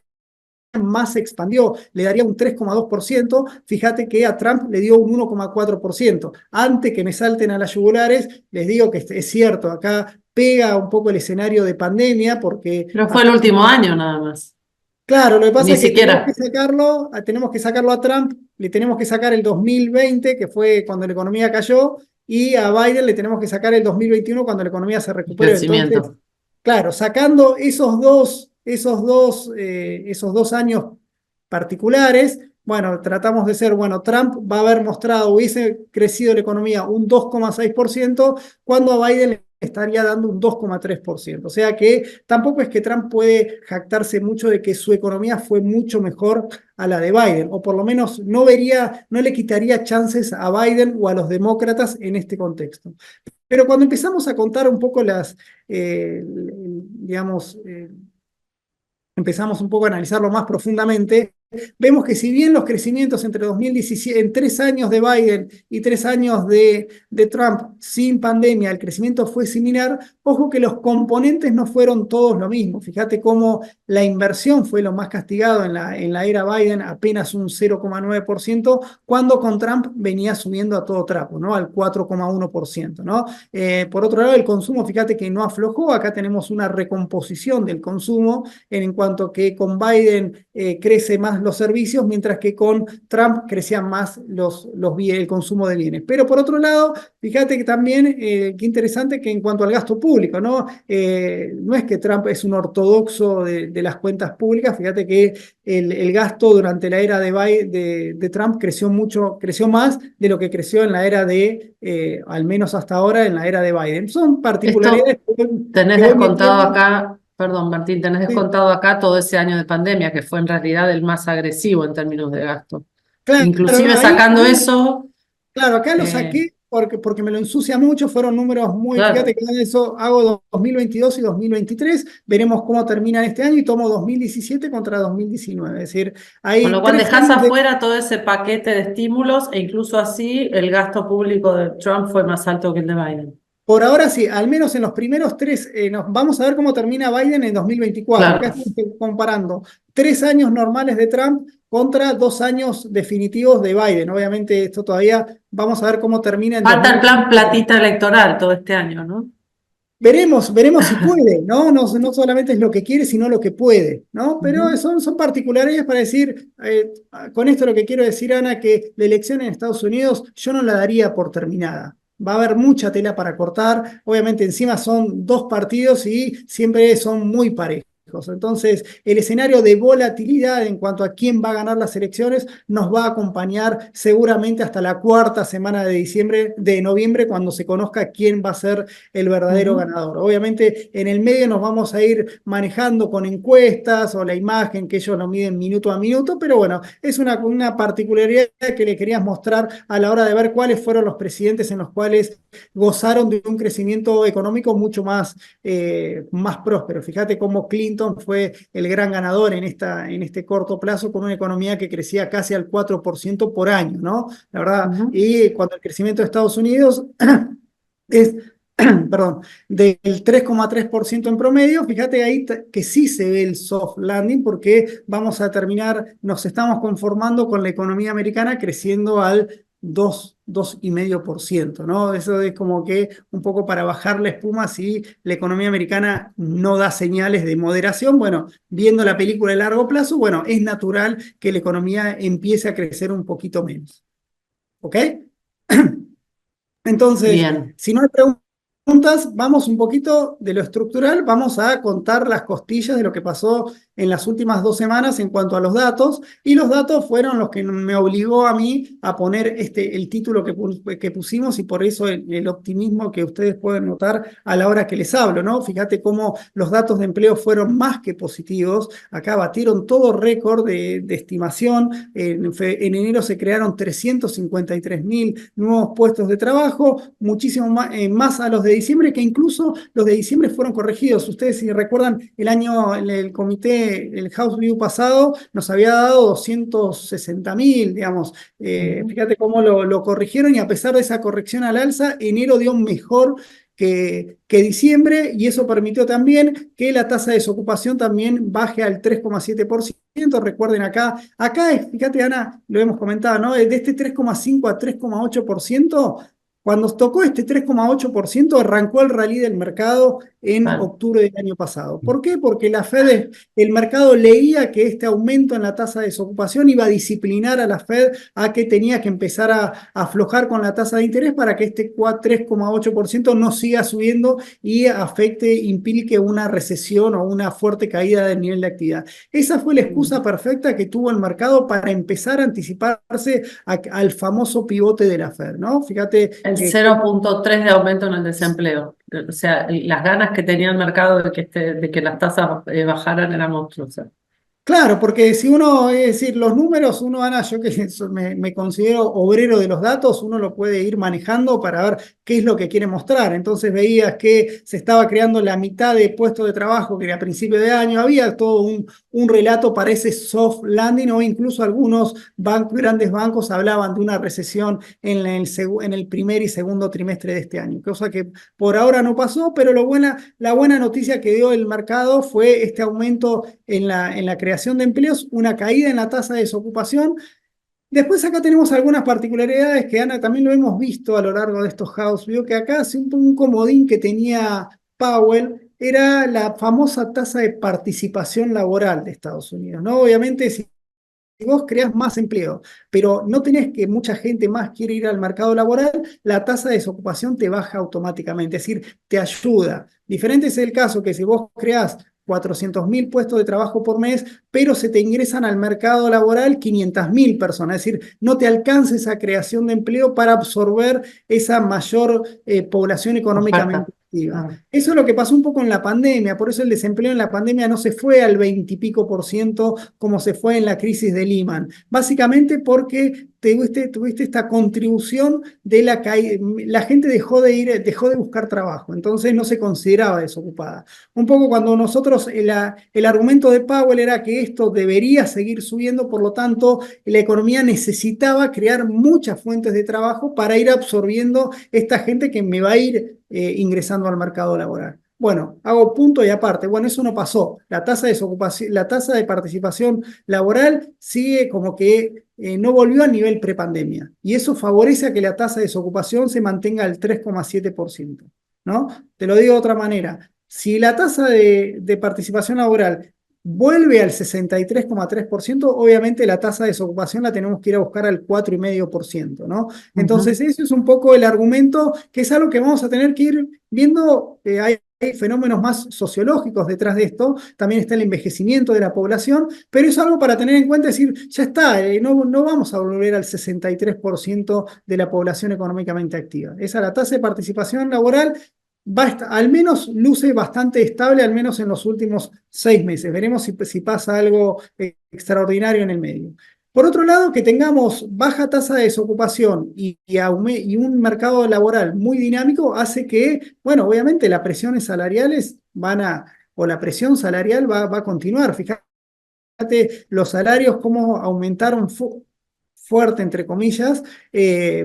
más se expandió, le daría un 3,2%, fíjate que a Trump le dio un 1,4%. Antes que me salten a las yugulares, les digo que es cierto, acá pega un poco el escenario de pandemia, porque Pero fue el hasta último año nada más. claro, lo que pasa Ni es que siquiera. tenemos que sacarlo a Trump, le tenemos que sacar el 2020, que fue cuando la economía cayó, y a Biden le tenemos que sacar el 2021 cuando la economía se El recuperó. Entonces, crecimiento. claro, sacando esos dos años particulares, bueno, tratamos de ser, bueno, Trump va a haber mostrado, hubiese crecido la economía un 2,6%, cuando a Biden le estaría dando un 2,3%. O sea que tampoco es que Trump puede jactarse mucho de que su economía fue mucho mejor a la de Biden, o por lo menos no le quitaría chances a Biden o a los demócratas en este contexto. Pero cuando empezamos a contar un poco digamos, empezamos un poco a analizarlo más profundamente, vemos que si bien los crecimientos entre 2017, en 3 años de Biden y 3 años de Trump sin pandemia, el crecimiento fue similar, ojo que los componentes no fueron todos lo mismo. Fíjate cómo la inversión fue lo más castigado en la era Biden, apenas un 0,9%, cuando con Trump venía subiendo a todo trapo, ¿no? Al 4,1%, ¿no? Por otro lado, el consumo, fíjate que no aflojó, acá tenemos una recomposición del consumo, en cuanto que con Biden crece más los servicios, mientras que con Trump crecían más el consumo de bienes. Pero por otro lado, fíjate que también, qué interesante que en cuanto al gasto público, ¿no? No es que Trump es un ortodoxo de las cuentas públicas, fíjate que el gasto durante la era de Trump creció más de lo que creció en la era al menos hasta ahora, en la era de Biden. Son particularidades Esto tenés que voy descontado metiendo. acá, perdón, Martín, tenés Sí, descontado acá todo ese año de pandemia, que fue en realidad el más agresivo en términos de gasto. claro, Inclusive ahí, sacando eso, claro, acá lo eh, saqué porque me lo ensucia mucho, fueron números muy, fíjate claro. que en eso hago 2022 y 2023, veremos cómo terminan este año y tomo 2017 contra 2019, es decir, Con lo hay cual tres dejás años de... afuera todo ese paquete de estímulos e incluso así el gasto público de Trump fue más alto que el de Biden. Por ahora sí, al menos en los primeros tres, vamos a ver cómo termina Biden en 2024. Acá Claro. estamos comparando 3 años normales de Trump contra 2 años definitivos de Biden. Obviamente esto todavía vamos a ver cómo termina en Falta el plan 2024. platita electoral todo este año, ¿no? Veremos si puede, ¿no? No solamente es lo que quiere, sino lo que puede, ¿no? Pero Ujú. son particularidades para decir, con esto lo que quiero decir, Ana, que la elección en Estados Unidos yo no la daría por terminada. Va a haber mucha tela para cortar. Obviamente encima son dos partidos y siempre son muy parejos. Entonces, el escenario de volatilidad en cuanto a quién va a ganar las elecciones nos va a acompañar seguramente hasta la cuarta semana de noviembre, cuando se conozca quién va a ser el verdadero Ujú. ganador. Obviamente en el medio nos vamos a ir manejando con encuestas o la imagen que ellos lo miden minuto a minuto, pero bueno, es una particularidad que le querías mostrar a la hora de ver cuáles fueron los presidentes en los cuales gozaron de un crecimiento económico mucho más próspero. Fíjate cómo Clinton fue el gran ganador en este corto plazo, con una economía que crecía casi al 4% por año, ¿no? La verdad, Ujú. y cuando el crecimiento de Estados Unidos es, perdón, del 3,3% en promedio, fíjate ahí que sí se ve el soft landing, porque vamos a terminar, nos estamos conformando con la economía americana creciendo al 2,5%, ¿no? Eso es como que un poco para bajar la espuma si la economía americana no da señales de moderación. Bueno, viendo la película de largo plazo, bueno, es natural que la economía empiece a crecer un poquito menos. ¿Ok? Entonces, Bien. si no hay preguntas, vamos un poquito de lo estructural, vamos a contar las costillas de lo que pasó en las últimas 2 semanas en cuanto a los datos, y los datos fueron los que me obligó a mí a poner el título que pusimos, y por eso el optimismo que ustedes pueden notar a la hora que les hablo, ¿no? Fíjate cómo los datos de empleo fueron más que positivos, acá batieron todo récord de estimación, en enero se crearon 353.000 nuevos puestos de trabajo, muchísimo más a los de de diciembre, que incluso los de diciembre fueron corregidos. Ustedes, si recuerdan, el comité, el House View pasado, nos había dado 260.000, digamos. Fíjate cómo lo corrigieron, y a pesar de esa corrección al alza, enero dio mejor que diciembre, y eso permitió también que la tasa de desocupación también baje al 3,7%. Recuerden fíjate, Ana, lo hemos comentado, ¿no? De este 3,5 a 3,8%, cuando tocó este 3,8%, arrancó el rally del mercado en octubre del año pasado. ¿Por qué? Porque el mercado leía que este aumento en la tasa de desocupación iba a disciplinar a la Fed a que tenía que empezar a aflojar con la tasa de interés para que este 3,8% no siga subiendo y implique una recesión o una fuerte caída del nivel de actividad. Esa fue la excusa perfecta que tuvo el mercado para empezar a anticiparse al famoso pivote de la Fed, ¿no? Fíjate El 0,3 de aumento en el desempleo. O sea, las ganas que tenía el mercado de que las tasas bajaran eran monstruosas. Claro, porque si uno, es decir, los números, Ana, yo que me considero obrero de los datos, uno lo puede ir manejando para ver qué es lo que quiere mostrar. Entonces veías que se estaba creando la mitad de puestos de trabajo que era a principio de año, había todo un relato para ese soft landing, o incluso algunos grandes bancos hablaban de una recesión en el primer y segundo trimestre de este año, cosa que por ahora no pasó, pero la buena noticia que dio el mercado fue este aumento en la creación de empleos, una caída en la tasa de desocupación. Después acá tenemos algunas particularidades que, Ana, también lo hemos visto a lo largo de estos house. Vio que acá un comodín que tenía Powell era la famosa tasa de participación laboral de Estados Unidos, ¿no? Obviamente, si vos creás más empleo, pero no tenés que mucha gente más quiere ir al mercado laboral, la tasa de desocupación te baja automáticamente, es decir, te ayuda. Diferente es el caso que si vos creás 400.000 puestos de trabajo por mes, pero se te ingresan al mercado laboral 500.000 personas, es decir, no te alcanza esa creación de empleo para absorber esa mayor población económicamente activa. Eso es lo que pasó un poco en la pandemia, por eso el desempleo en la pandemia no se fue al 20 y pico por ciento como se fue en la crisis de Lehman, básicamente porque tuviste esta contribución de la gente dejó de buscar trabajo, entonces no se consideraba desocupada. Un poco cuando nosotros, el argumento de Powell era que esto debería seguir subiendo, por lo tanto, la economía necesitaba crear muchas fuentes de trabajo para ir absorbiendo esta gente que me va a ir ingresando al mercado laboral. Bueno, hago punto y aparte. Bueno, eso no pasó. La tasa de desocupación, la tasa de participación laboral sigue como que no volvió al nivel prepandemia. Y eso favorece a que la tasa de desocupación se mantenga al 3,7%, ¿no? Te lo digo de otra manera. Si la tasa de participación laboral vuelve al 63,3%, obviamente la tasa de desocupación la tenemos que ir a buscar al 4,5%, ¿no? Entonces, eso es un poco el argumento, que es algo que vamos a tener que ir viendo. Hay fenómenos más sociológicos detrás de esto, también está el envejecimiento de la población, pero es algo para tener en cuenta, decir, ya está, no vamos a volver al 63% de la población económicamente activa. Esa la tasa de participación laboral al menos luce bastante estable, al menos en los últimos 6 meses. Veremos si pasa algo extraordinario en el medio. Por otro lado, que tengamos baja tasa de desocupación y un mercado laboral muy dinámico hace que, bueno, obviamente las presiones salariales la presión salarial va a continuar. Fíjate los salarios cómo aumentaron fuerte, entre comillas,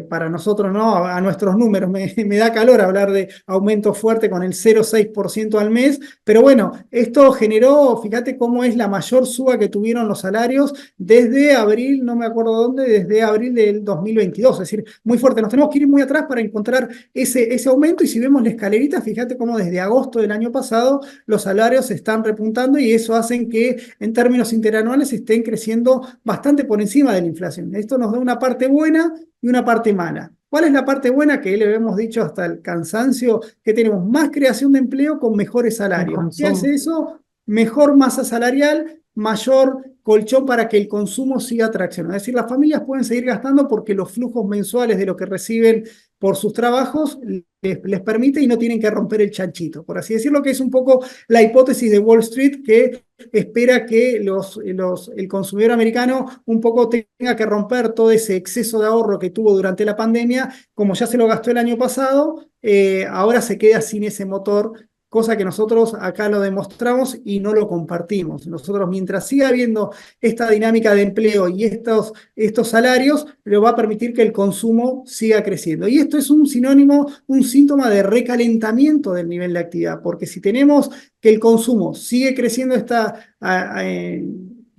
para nosotros, ¿no? A nuestros números. Me da calor hablar de aumento fuerte con el 0,6% al mes, pero bueno, esto generó, fíjate cómo es la mayor suba que tuvieron los salarios desde abril, no me acuerdo dónde, desde abril del 2022, es decir, muy fuerte. Nos tenemos que ir muy atrás para encontrar ese aumento, y si vemos la escalerita, fíjate cómo desde agosto del año pasado los salarios se están repuntando, y eso hace que en términos interanuales estén creciendo bastante por encima de la inflación. Esto nos da una parte buena y una parte mala. ¿Cuál es la parte buena? Que le hemos dicho hasta el cansancio, que tenemos más creación de empleo con mejores salarios. ¿Qué hace eso? Mejor masa salarial, mayor colchón para que el consumo siga traccionando. Es decir, las familias pueden seguir gastando porque los flujos mensuales de lo que reciben por sus trabajos les permite y no tienen que romper el chanchito, por así decirlo, que es un poco la hipótesis de Wall Street, que espera que el consumidor americano un poco tenga que romper todo ese exceso de ahorro que tuvo durante la pandemia, como ya se lo gastó el año pasado, ahora se queda sin ese motor, cosa que nosotros acá lo demostramos y no lo compartimos. Nosotros, mientras siga habiendo esta dinámica de empleo y estos salarios, lo va a permitir que el consumo siga creciendo. Y esto es un sinónimo, un síntoma de recalentamiento del nivel de actividad, porque si tenemos que el consumo sigue creciendo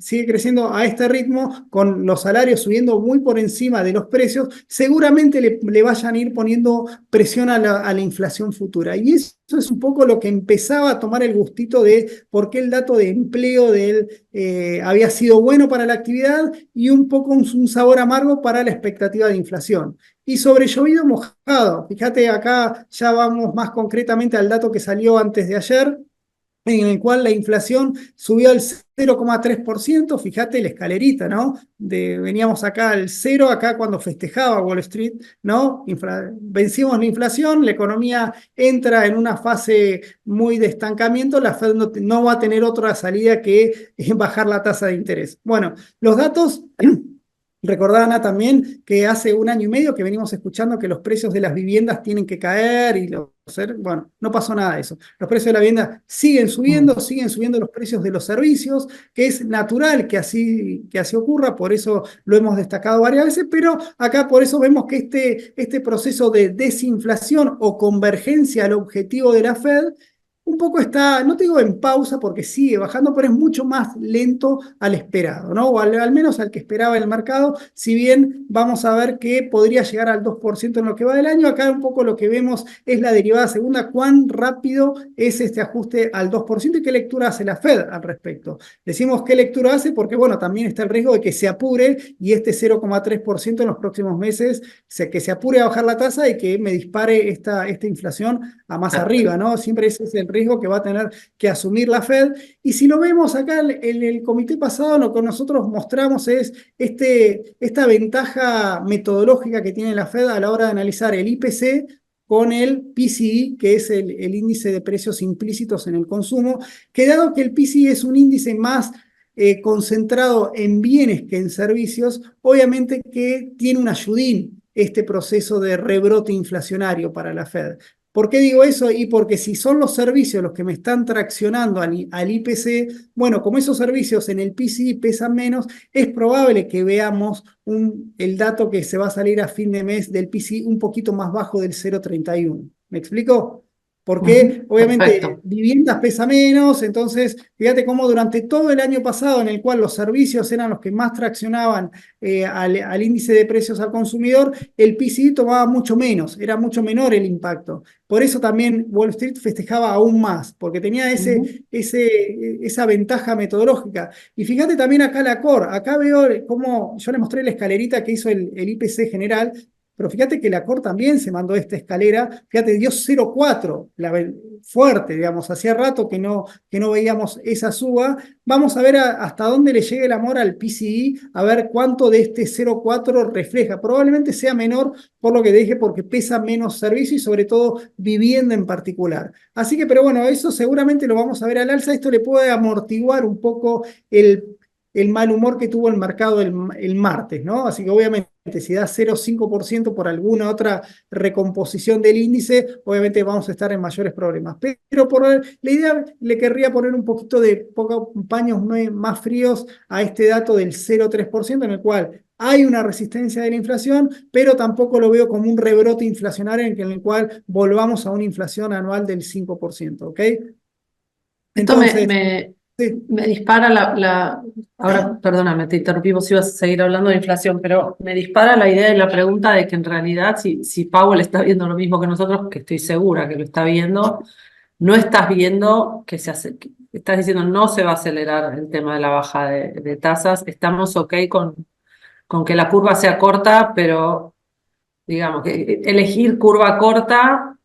sigue creciendo a este ritmo, con los salarios subiendo muy por encima de los precios, seguramente le vayan a ir poniendo presión a la inflación futura. Y eso es un poco lo que empezaba a tomar el gustito de por qué el dato de empleo de él había sido bueno para la actividad y un poco un sabor amargo para la expectativa de inflación. Y sobre llovido mojado, fíjate acá ya vamos más concretamente al dato que salió antes de ayer, en el cual la inflación subió al 0,3%, fíjate la escalerita, ¿no? Veníamos acá al cero, acá cuando festejaba Wall Street, ¿no? Vencimos la inflación, la economía entra en una fase muy de estancamiento, la Fed no va a tener otra salida que bajar la tasa de interés. Bueno, los datos... Recordá, Ana, también que hace un año y medio que venimos escuchando que los precios de las viviendas tienen que caer bueno, no pasó nada de eso. Los precios de la vivienda siguen subiendo los precios de los servicios, que es natural que así ocurra, por eso lo hemos destacado varias veces, pero acá por eso vemos que este proceso de desinflación o convergencia al objetivo de la Fed un poco está, no te digo en pausa porque sigue bajando, pero es mucho más lento al esperado, ¿no? O al menos al que esperaba el mercado, si bien vamos a ver que podría llegar al 2% en lo que va del año, acá un poco lo que vemos es la derivada segunda, cuán rápido es este ajuste al 2% y qué lectura hace la Fed al respecto. Decimos qué lectura hace porque, bueno, también está el riesgo de que se apure y este 0,3% en los próximos meses, que se apure a bajar la tasa y que me dispare esta inflación a más arriba, ¿no? Siempre ese es el riesgo que va a tener que asumir la Fed. Y si lo vemos acá en el comité pasado, lo que nosotros mostramos es esta ventaja metodológica que tiene la Fed a la hora de analizar el IPC con el PCE, que es el índice de precios implícitos en el consumo, que dado que el PCE es un índice más concentrado en bienes que en servicios, obviamente que tiene un ayudín este proceso de rebrote inflacionario para la Fed. ¿Por qué digo eso? Y porque si son los servicios los que me están traccionando al IPC, bueno, como esos servicios en el PCI pesan menos, es probable que veamos el dato que se va a salir a fin de mes del PCI un poquito más bajo del 0,31. ¿Me explico? Porque obviamente Perfecto. viviendas pesa menos, entonces fíjate cómo durante todo el año pasado en el cual los servicios eran los que más traccionaban al índice de precios al consumidor, el PCI tomaba mucho menos, era mucho menor el impacto. Por eso también Wall Street festejaba aún más, porque tenía esa ventaja metodológica. Y fíjate también acá la core, acá veo cómo yo le mostré la escalerita que hizo el IPC general, pero fíjate que la core también se mandó esta escalera, fíjate, dio 0,4, fuerte, digamos, hacía rato que no veíamos esa suba. Vamos a ver hasta dónde le llega el amor al PCI, a ver cuánto de este 0,4 refleja. Probablemente sea menor por lo que dije, porque pesa menos servicio y sobre todo vivienda en particular. Así que, pero bueno, eso seguramente lo vamos a ver al alza. Esto le puede amortiguar un poco el mal humor que tuvo el mercado el martes, ¿no? Así que obviamente si da 0,5% por alguna otra recomposición del índice, obviamente vamos a estar en mayores problemas. Pero por la idea le querría poner un poquito de paños más fríos a este dato del 0,3%, en el cual hay una resistencia de la inflación, pero tampoco lo veo como un rebrote inflacionario en el cual volvamos a una inflación anual del 5%, ¿ok? Esto Entonces, sí. me dispara ahora, perdóname, te interrumpí, vos ibas a seguir hablando de inflación, pero me dispara la idea y la pregunta de que en realidad si Powell está viendo lo mismo que nosotros, que estoy segura que lo está viendo, no estás viendo estás diciendo no se va a acelerar el tema de la baja de tasas, estamos ok con que la curva sea corta, pero digamos que elegir curva corta,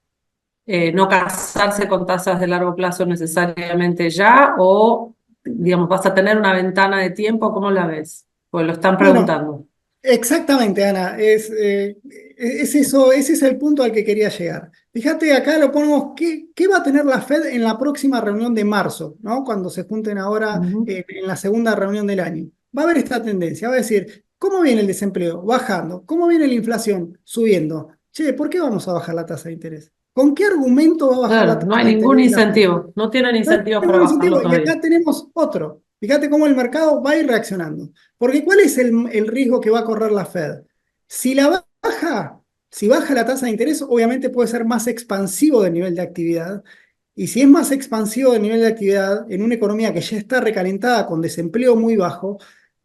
no casarse con tasas de largo plazo necesariamente ya, o digamos vas a tener una ventana de tiempo, ¿cómo la ves? Pues lo están Bueno, preguntando. Exactamente, Ana, es eso, ese es el punto al que quería llegar. Fíjate, acá lo ponemos, ¿qué va a tener la Fed en la próxima reunión de marzo, ¿no? Cuando se junten ahora Ujú. en la segunda reunión del año. Va a haber esta tendencia, va a decir, ¿cómo viene el desempleo? Bajando. ¿Cómo viene la inflación? Subiendo. Che, ¿por qué vamos a bajar la tasa de interés? ¿Con qué argumento va a bajar la Claro, no hay tasa de ningún interés la Fed? incentivo, no tienen No hay incentivos para ningún bajarlo incentivo. Y todavía. acá tenemos otro. Fíjate cómo el mercado va a ir reaccionando. Porque ¿cuál es el riesgo que va a correr la Fed? Si la baja, si baja la tasa de interés, obviamente puede ser más expansivo del nivel de actividad. Y si es más expansivo del nivel de actividad en una economía que ya está recalentada con desempleo muy bajo,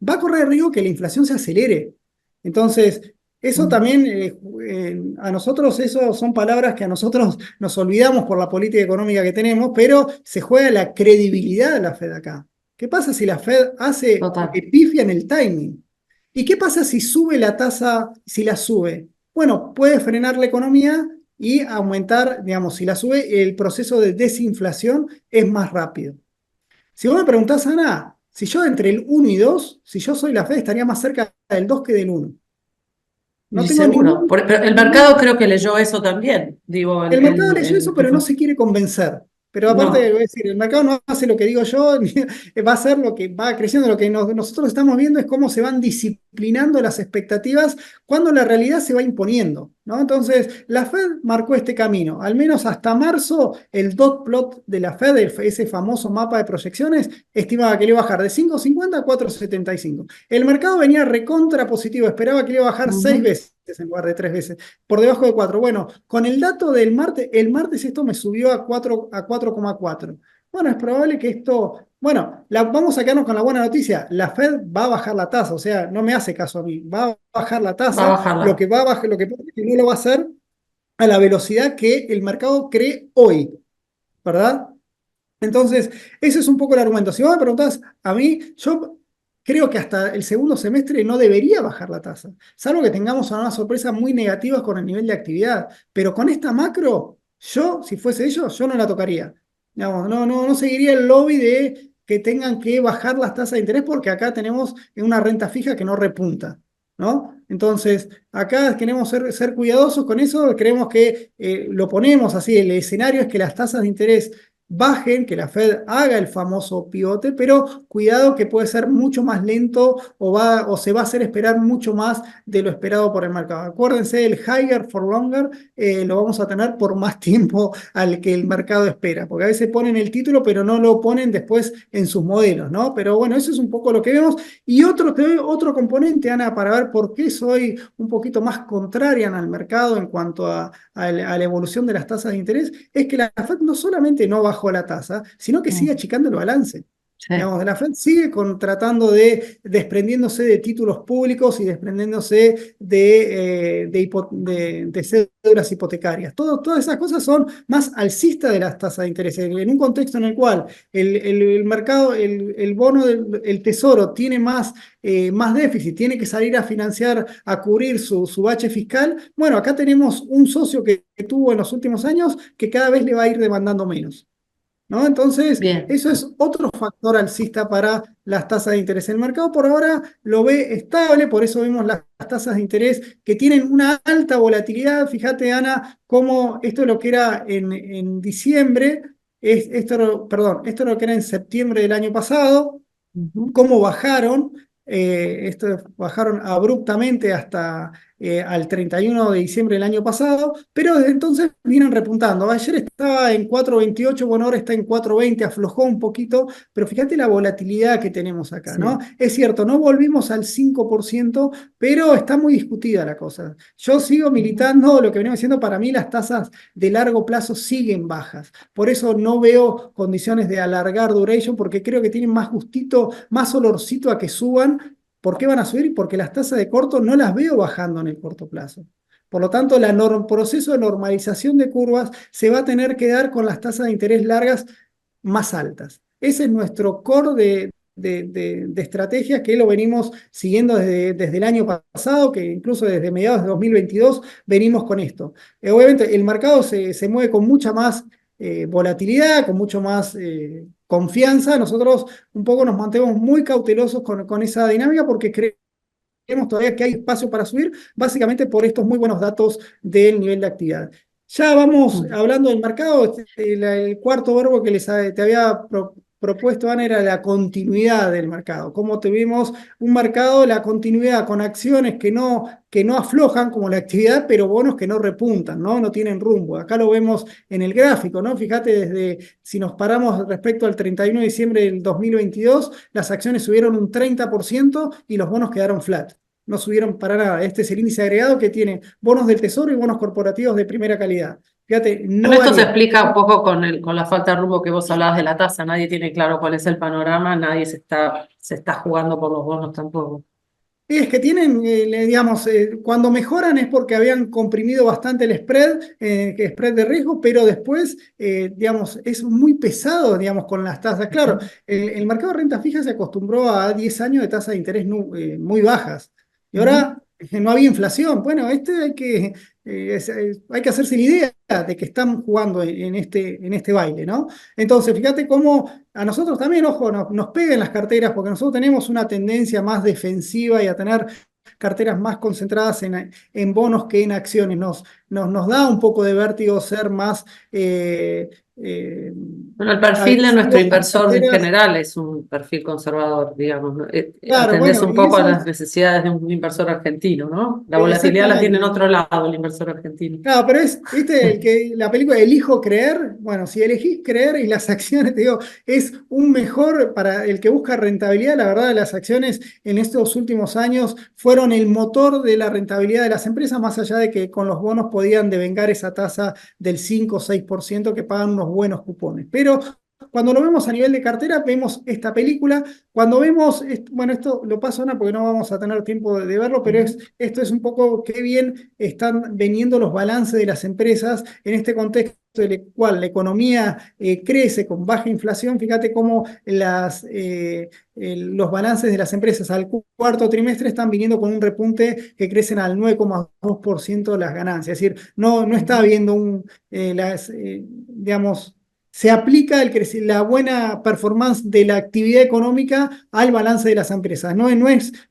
va a correr el riesgo que la inflación se acelere. Entonces, eso Ujú. también, a nosotros, eso son palabras que a nosotros nos olvidamos por la política económica que tenemos, pero se juega la credibilidad de la Fed acá. ¿Qué pasa si la Fed hace Total. pifia en el timing? ¿Y qué pasa si sube la tasa, si la sube? Bueno, puede frenar la economía y aumentar, digamos, si la sube, el proceso de desinflación es más rápido. Si vos me preguntás, Ana, si yo entre el 1 y 2, si yo soy la Fed, estaría más cerca del 2 que del 1. No Y tengo seguro. Pero el mercado ningún creo que leyó eso también. Digo, el mercado leyó eso, ¿qué pero no fue? se quiere convencer. Pero aparte, No, voy a decir, el mercado no hace lo que digo yo, va a hacer lo que va creciendo. Lo que nosotros estamos viendo es cómo se van disciplinando las expectativas cuando la realidad se va imponiendo, ¿no? Entonces, la Fed marcó este camino. Al menos hasta marzo, el dot plot de la Fed, ese famoso mapa de proyecciones, estimaba que le iba a bajar de 5,50 a 4,75. El mercado venía recontra positivo, esperaba que le iba a bajar 6 ujú. veces en lugar de 3 veces por debajo de 4. Bueno, con el dato del martes, el martes esto me subió a 4,4. Bueno, es probable que esto, bueno, vamos a quedarnos con la buena noticia. La Fed va a bajar la tasa, o sea, no me hace caso a mí, va a bajar la Va a tasa, bajarla. lo que pasa es que no lo va a hacer a la velocidad que el mercado cree hoy, ¿verdad? Entonces, ese es un poco el argumento. Si vos me preguntás a mí, yo creo que hasta el segundo semestre no debería bajar la tasa, salvo que tengamos unas sorpresas muy negativas con el nivel de actividad. Pero con esta macro, yo, si fuese ellos, yo no la tocaría. Digamos, no seguiría el lobby de que tengan que bajar las tasas de interés porque acá tenemos una renta fija que no repunta, ¿no? Entonces, acá queremos ser cuidadosos con eso, creemos que lo ponemos así, el escenario es que las tasas de interés bajen, que la Fed haga el famoso pivote, pero cuidado que puede ser mucho más lento o se va a hacer esperar mucho más de lo esperado por el mercado. Acuérdense, el higher for longer lo vamos a tener por más tiempo al que el mercado espera, porque a veces ponen el título, pero no lo ponen después en sus modelos, ¿no? Pero bueno, eso es un poco lo que vemos. Y te doy otro componente, Ana, para ver por qué soy un poquito más contraria al mercado en cuanto a la evolución de las tasas de interés, es que la Fed no solamente no bajó la tasa, sino que sigue Mm. achicando el balance. Sí, Digamos, la Fed sigue tratando de desprendiéndose de títulos públicos y desprendiéndose de cédulas hipotecarias. Todas esas cosas son más alcistas de las tasas de interés. En un contexto en el cual el mercado, el bono el tesoro tiene más déficit, tiene que salir a financiar, a cubrir su bache fiscal. Bueno, acá tenemos un socio que tuvo en los últimos años que cada vez le va a ir demandando menos, ¿no? Entonces, bien. eso es otro factor alcista para las tasas de interés. El mercado por ahora lo ve estable, por eso vemos las tasas de interés que tienen una alta volatilidad. Fíjate, Ana, cómo esto es lo que era en diciembre, perdón, esto es lo que era en septiembre del año pasado, Ujú. cómo bajaron, bajaron abruptamente hasta al 31 de diciembre del año pasado, pero desde entonces vienen repuntando. Ayer estaba en 4,28, bueno, ahora está en 4,20, aflojó un poquito, pero fíjate la volatilidad que tenemos acá, ¿no? Sí. Es cierto, no volvimos al 5%, pero está muy discutida la cosa. Yo sigo Ujú. militando lo que venimos diciendo, para mí las tasas de largo plazo siguen bajas. Por eso no veo condiciones de alargar duration, porque creo que tienen más gustito, más olorcito a que suban. ¿Por qué van a subir? Porque las tasas de corto no las veo bajando en el corto plazo. Por lo tanto, el proceso de normalización de curvas se va a tener que dar con las tasas de interés largas más altas. Ese es nuestro core de estrategias que lo venimos siguiendo desde el año pasado, que incluso desde mediados de 2022 venimos con esto. Obviamente el mercado se mueve con mucha más volatilidad, con mucho más confianza. Nosotros un poco nos mantenemos muy cautelosos con esa dinámica porque creemos todavía que hay espacio para subir, básicamente por estos muy buenos datos del nivel de actividad. Ya vamos hablando del mercado. El cuarto verbo que te había propuesto, Ana, era la continuidad del mercado. Cómo tuvimos un mercado, la continuidad con acciones que no aflojan como la actividad, pero bonos que no repuntan, ¿no? No tienen rumbo. Acá lo vemos en el gráfico, ¿no? Fíjate, si nos paramos respecto al 31 de diciembre del 2022, las acciones subieron un 30% y los bonos quedaron flat. No subieron para nada. Este es el índice agregado que tiene bonos del Tesoro y bonos corporativos de primera calidad. Fíjate, Bueno, no esto se varía. explica un poco con la falta de rumbo que vos hablabas de la tasa. Nadie tiene claro cuál es el panorama, nadie se está jugando por los bonos tampoco. Y es que tienen, digamos, cuando mejoran es porque habían comprimido bastante el spread, que spread de riesgo, pero después, digamos, es muy pesado, digamos, con las tasas. Claro, el mercado de renta fija se acostumbró a 10 años de tasas de interés muy bajas. Y ahora no había inflación. Bueno, hay que hacerse la idea de que están jugando en este baile, ¿no? Entonces, fíjate cómo a nosotros también, ojo, nos pegan las carteras, porque nosotros tenemos una tendencia más defensiva y a tener carteras más concentradas en bonos que en acciones. Nos da un poco de vértigo ser más eh, Bueno, el perfil de nuestro agresivos con inversor en carteras. general es un perfil conservador, digamos, ¿no? Claro, Atendés bueno, un y poco a eso las es necesidades de un inversor argentino, ¿no? La volatilidad la tiene en exactamente. otro lado el inversor argentino. Claro, pero viste, la película Elijo creer, bueno, si elegís creer y las acciones, te digo, es un mejor para el que busca rentabilidad. La verdad, las acciones en estos últimos años fueron el motor de la rentabilidad de las empresas, más allá de que con los bonos podían devengar esa tasa del 5 o 6% que pagan unos buenos cupones. Pero cuando lo vemos a nivel de cartera, vemos esta película. Cuando vemos, bueno, esto lo paso Ana porque no vamos a tener tiempo de verlo, pero esto es un poco qué bien están veniendo los balances de las empresas en este contexto en el cual la economía crece con baja inflación. Fíjate cómo los balances de las empresas al cuarto trimestre están viniendo con un repunte que crecen al 9,2% las ganancias. Es decir, no está habiendo digamos, se aplica la buena performance de la actividad económica al balance de las empresas. No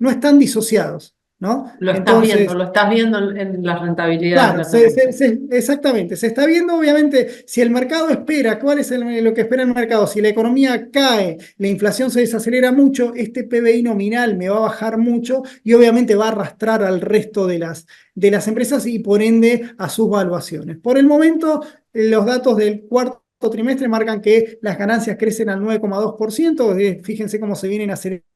están disociados, ¿no? Entonces, Lo estás viendo en las rentabilidades de claro, las ganancias. exactamente. Se está viendo, obviamente, si el mercado espera, ¿cuál es lo que espera el mercado? Si la economía cae, la inflación se desacelera mucho, este PBI nominal me va a bajar mucho y obviamente va a arrastrar al resto de las empresas y por ende a sus valuaciones. Por el momento, los datos del cuarto trimestre marcan que las ganancias crecen al 9,2%. Fíjense cómo se vienen acelerando.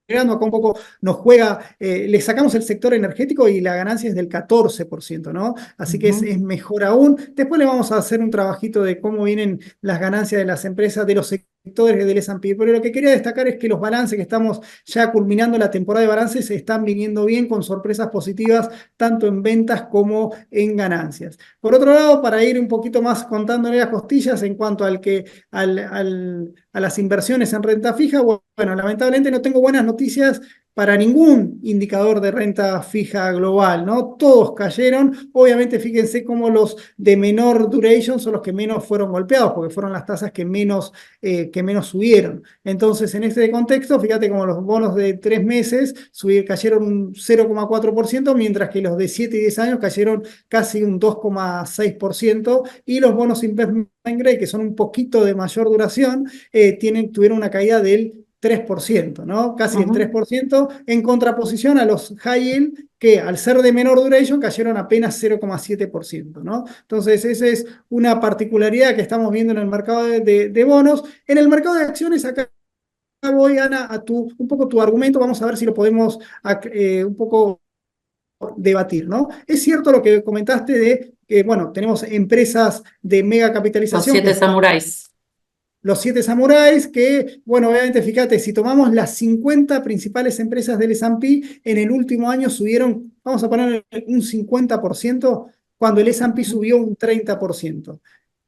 Acá un poco nos juega, le sacamos el sector energético y la ganancia es del 14%, ¿no? Así que es mejor aún. Después le vamos a hacer un trabajito de cómo vienen las ganancias de las empresas, de los sectores del S&P. Pero lo que quería destacar es que los balances que estamos ya culminando la temporada de balances están viniendo bien con sorpresas positivas tanto en ventas como en ganancias. Por otro lado, para ir un poquito más contándole las costillas en cuanto a las inversiones en renta fija, bueno, lamentablemente no tengo buenas noticias para ningún indicador de renta fija global, ¿no? Todos cayeron. Obviamente, fíjense cómo los de menor duration son los que menos fueron golpeados, porque fueron las tasas que menos subieron. Entonces, en este contexto, fíjate cómo los bonos de 3 meses cayeron un 0,4%, mientras que los de 7 y 10 años cayeron casi un 2,6%, y los bonos investment grade, que son un poquito de mayor duración, tuvieron una caída del 3%, ¿no? Casi el 3%, en contraposición a los high yield, que al ser de menor duration cayeron apenas 0,7%, ¿no? Entonces, esa es una particularidad que estamos viendo en el mercado de bonos. En el mercado de acciones, acá voy, Ana, un poco tu argumento. Vamos a ver si lo podemos un poco debatir, ¿no? Es cierto lo que comentaste de que, bueno, tenemos empresas de mega Los capitalización que siete están samuráis. los 7 samuráis, que, bueno, obviamente, fíjate, si tomamos las 50 principales empresas del S&P, en el último año subieron, vamos a poner un 50%, cuando el S&P subió un 30%.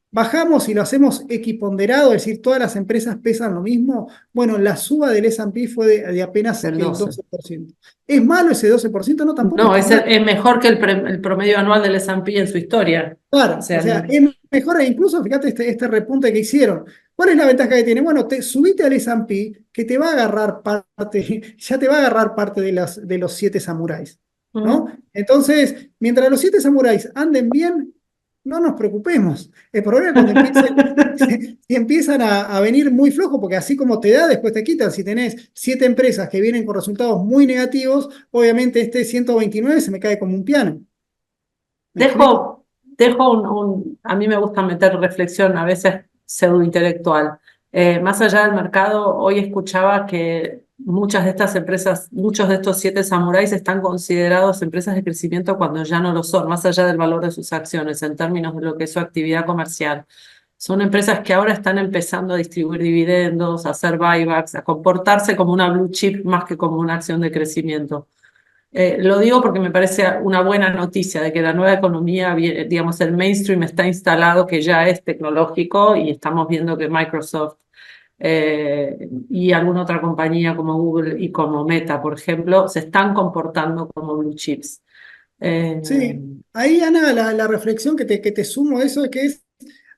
Bajamos y lo hacemos equiponderado, es decir, todas las empresas pesan lo mismo. Bueno, la suba del S&P fue de apenas Del el 12. 12%. ¿Es malo ese 12%? No, tampoco es No, tan malo. es mejor que el promedio anual del S&P en su historia. O Claro, o sea, sea, es mejor, e incluso fíjate este repunte que hicieron. ¿Cuál es la ventaja que tiene? Bueno, subite al S&P que te va a agarrar parte, ya te va a agarrar parte de los siete samuráis, ¿no? Ujú. Entonces, mientras los siete samuráis anden bien, no nos preocupemos. El problema es cuando si empiezan a venir muy flojos, porque así como te da, después te quitan. Si tenés siete empresas que vienen con resultados muy negativos, obviamente este 129 se me cae como un piano. ¿Me explico? A mí me gusta meter reflexión, a veces pseudo-intelectual. Más allá del mercado, hoy escuchaba que muchas de estas empresas, muchos de estos siete samuráis están considerados empresas de crecimiento cuando ya no lo son, más allá del valor de sus acciones en términos de lo que es su actividad comercial. Son empresas que ahora están empezando a distribuir dividendos, a hacer buybacks, a comportarse como una blue chip más que como una acción de crecimiento. Lo digo porque me parece una buena noticia de que la nueva economía, digamos, el mainstream está instalado, que ya es tecnológico y estamos viendo que Microsoft y alguna otra compañía como Google y como Meta, por ejemplo, se están comportando como blue chips. Eh, Sí, ahí Ana, la reflexión que te sumo a eso es que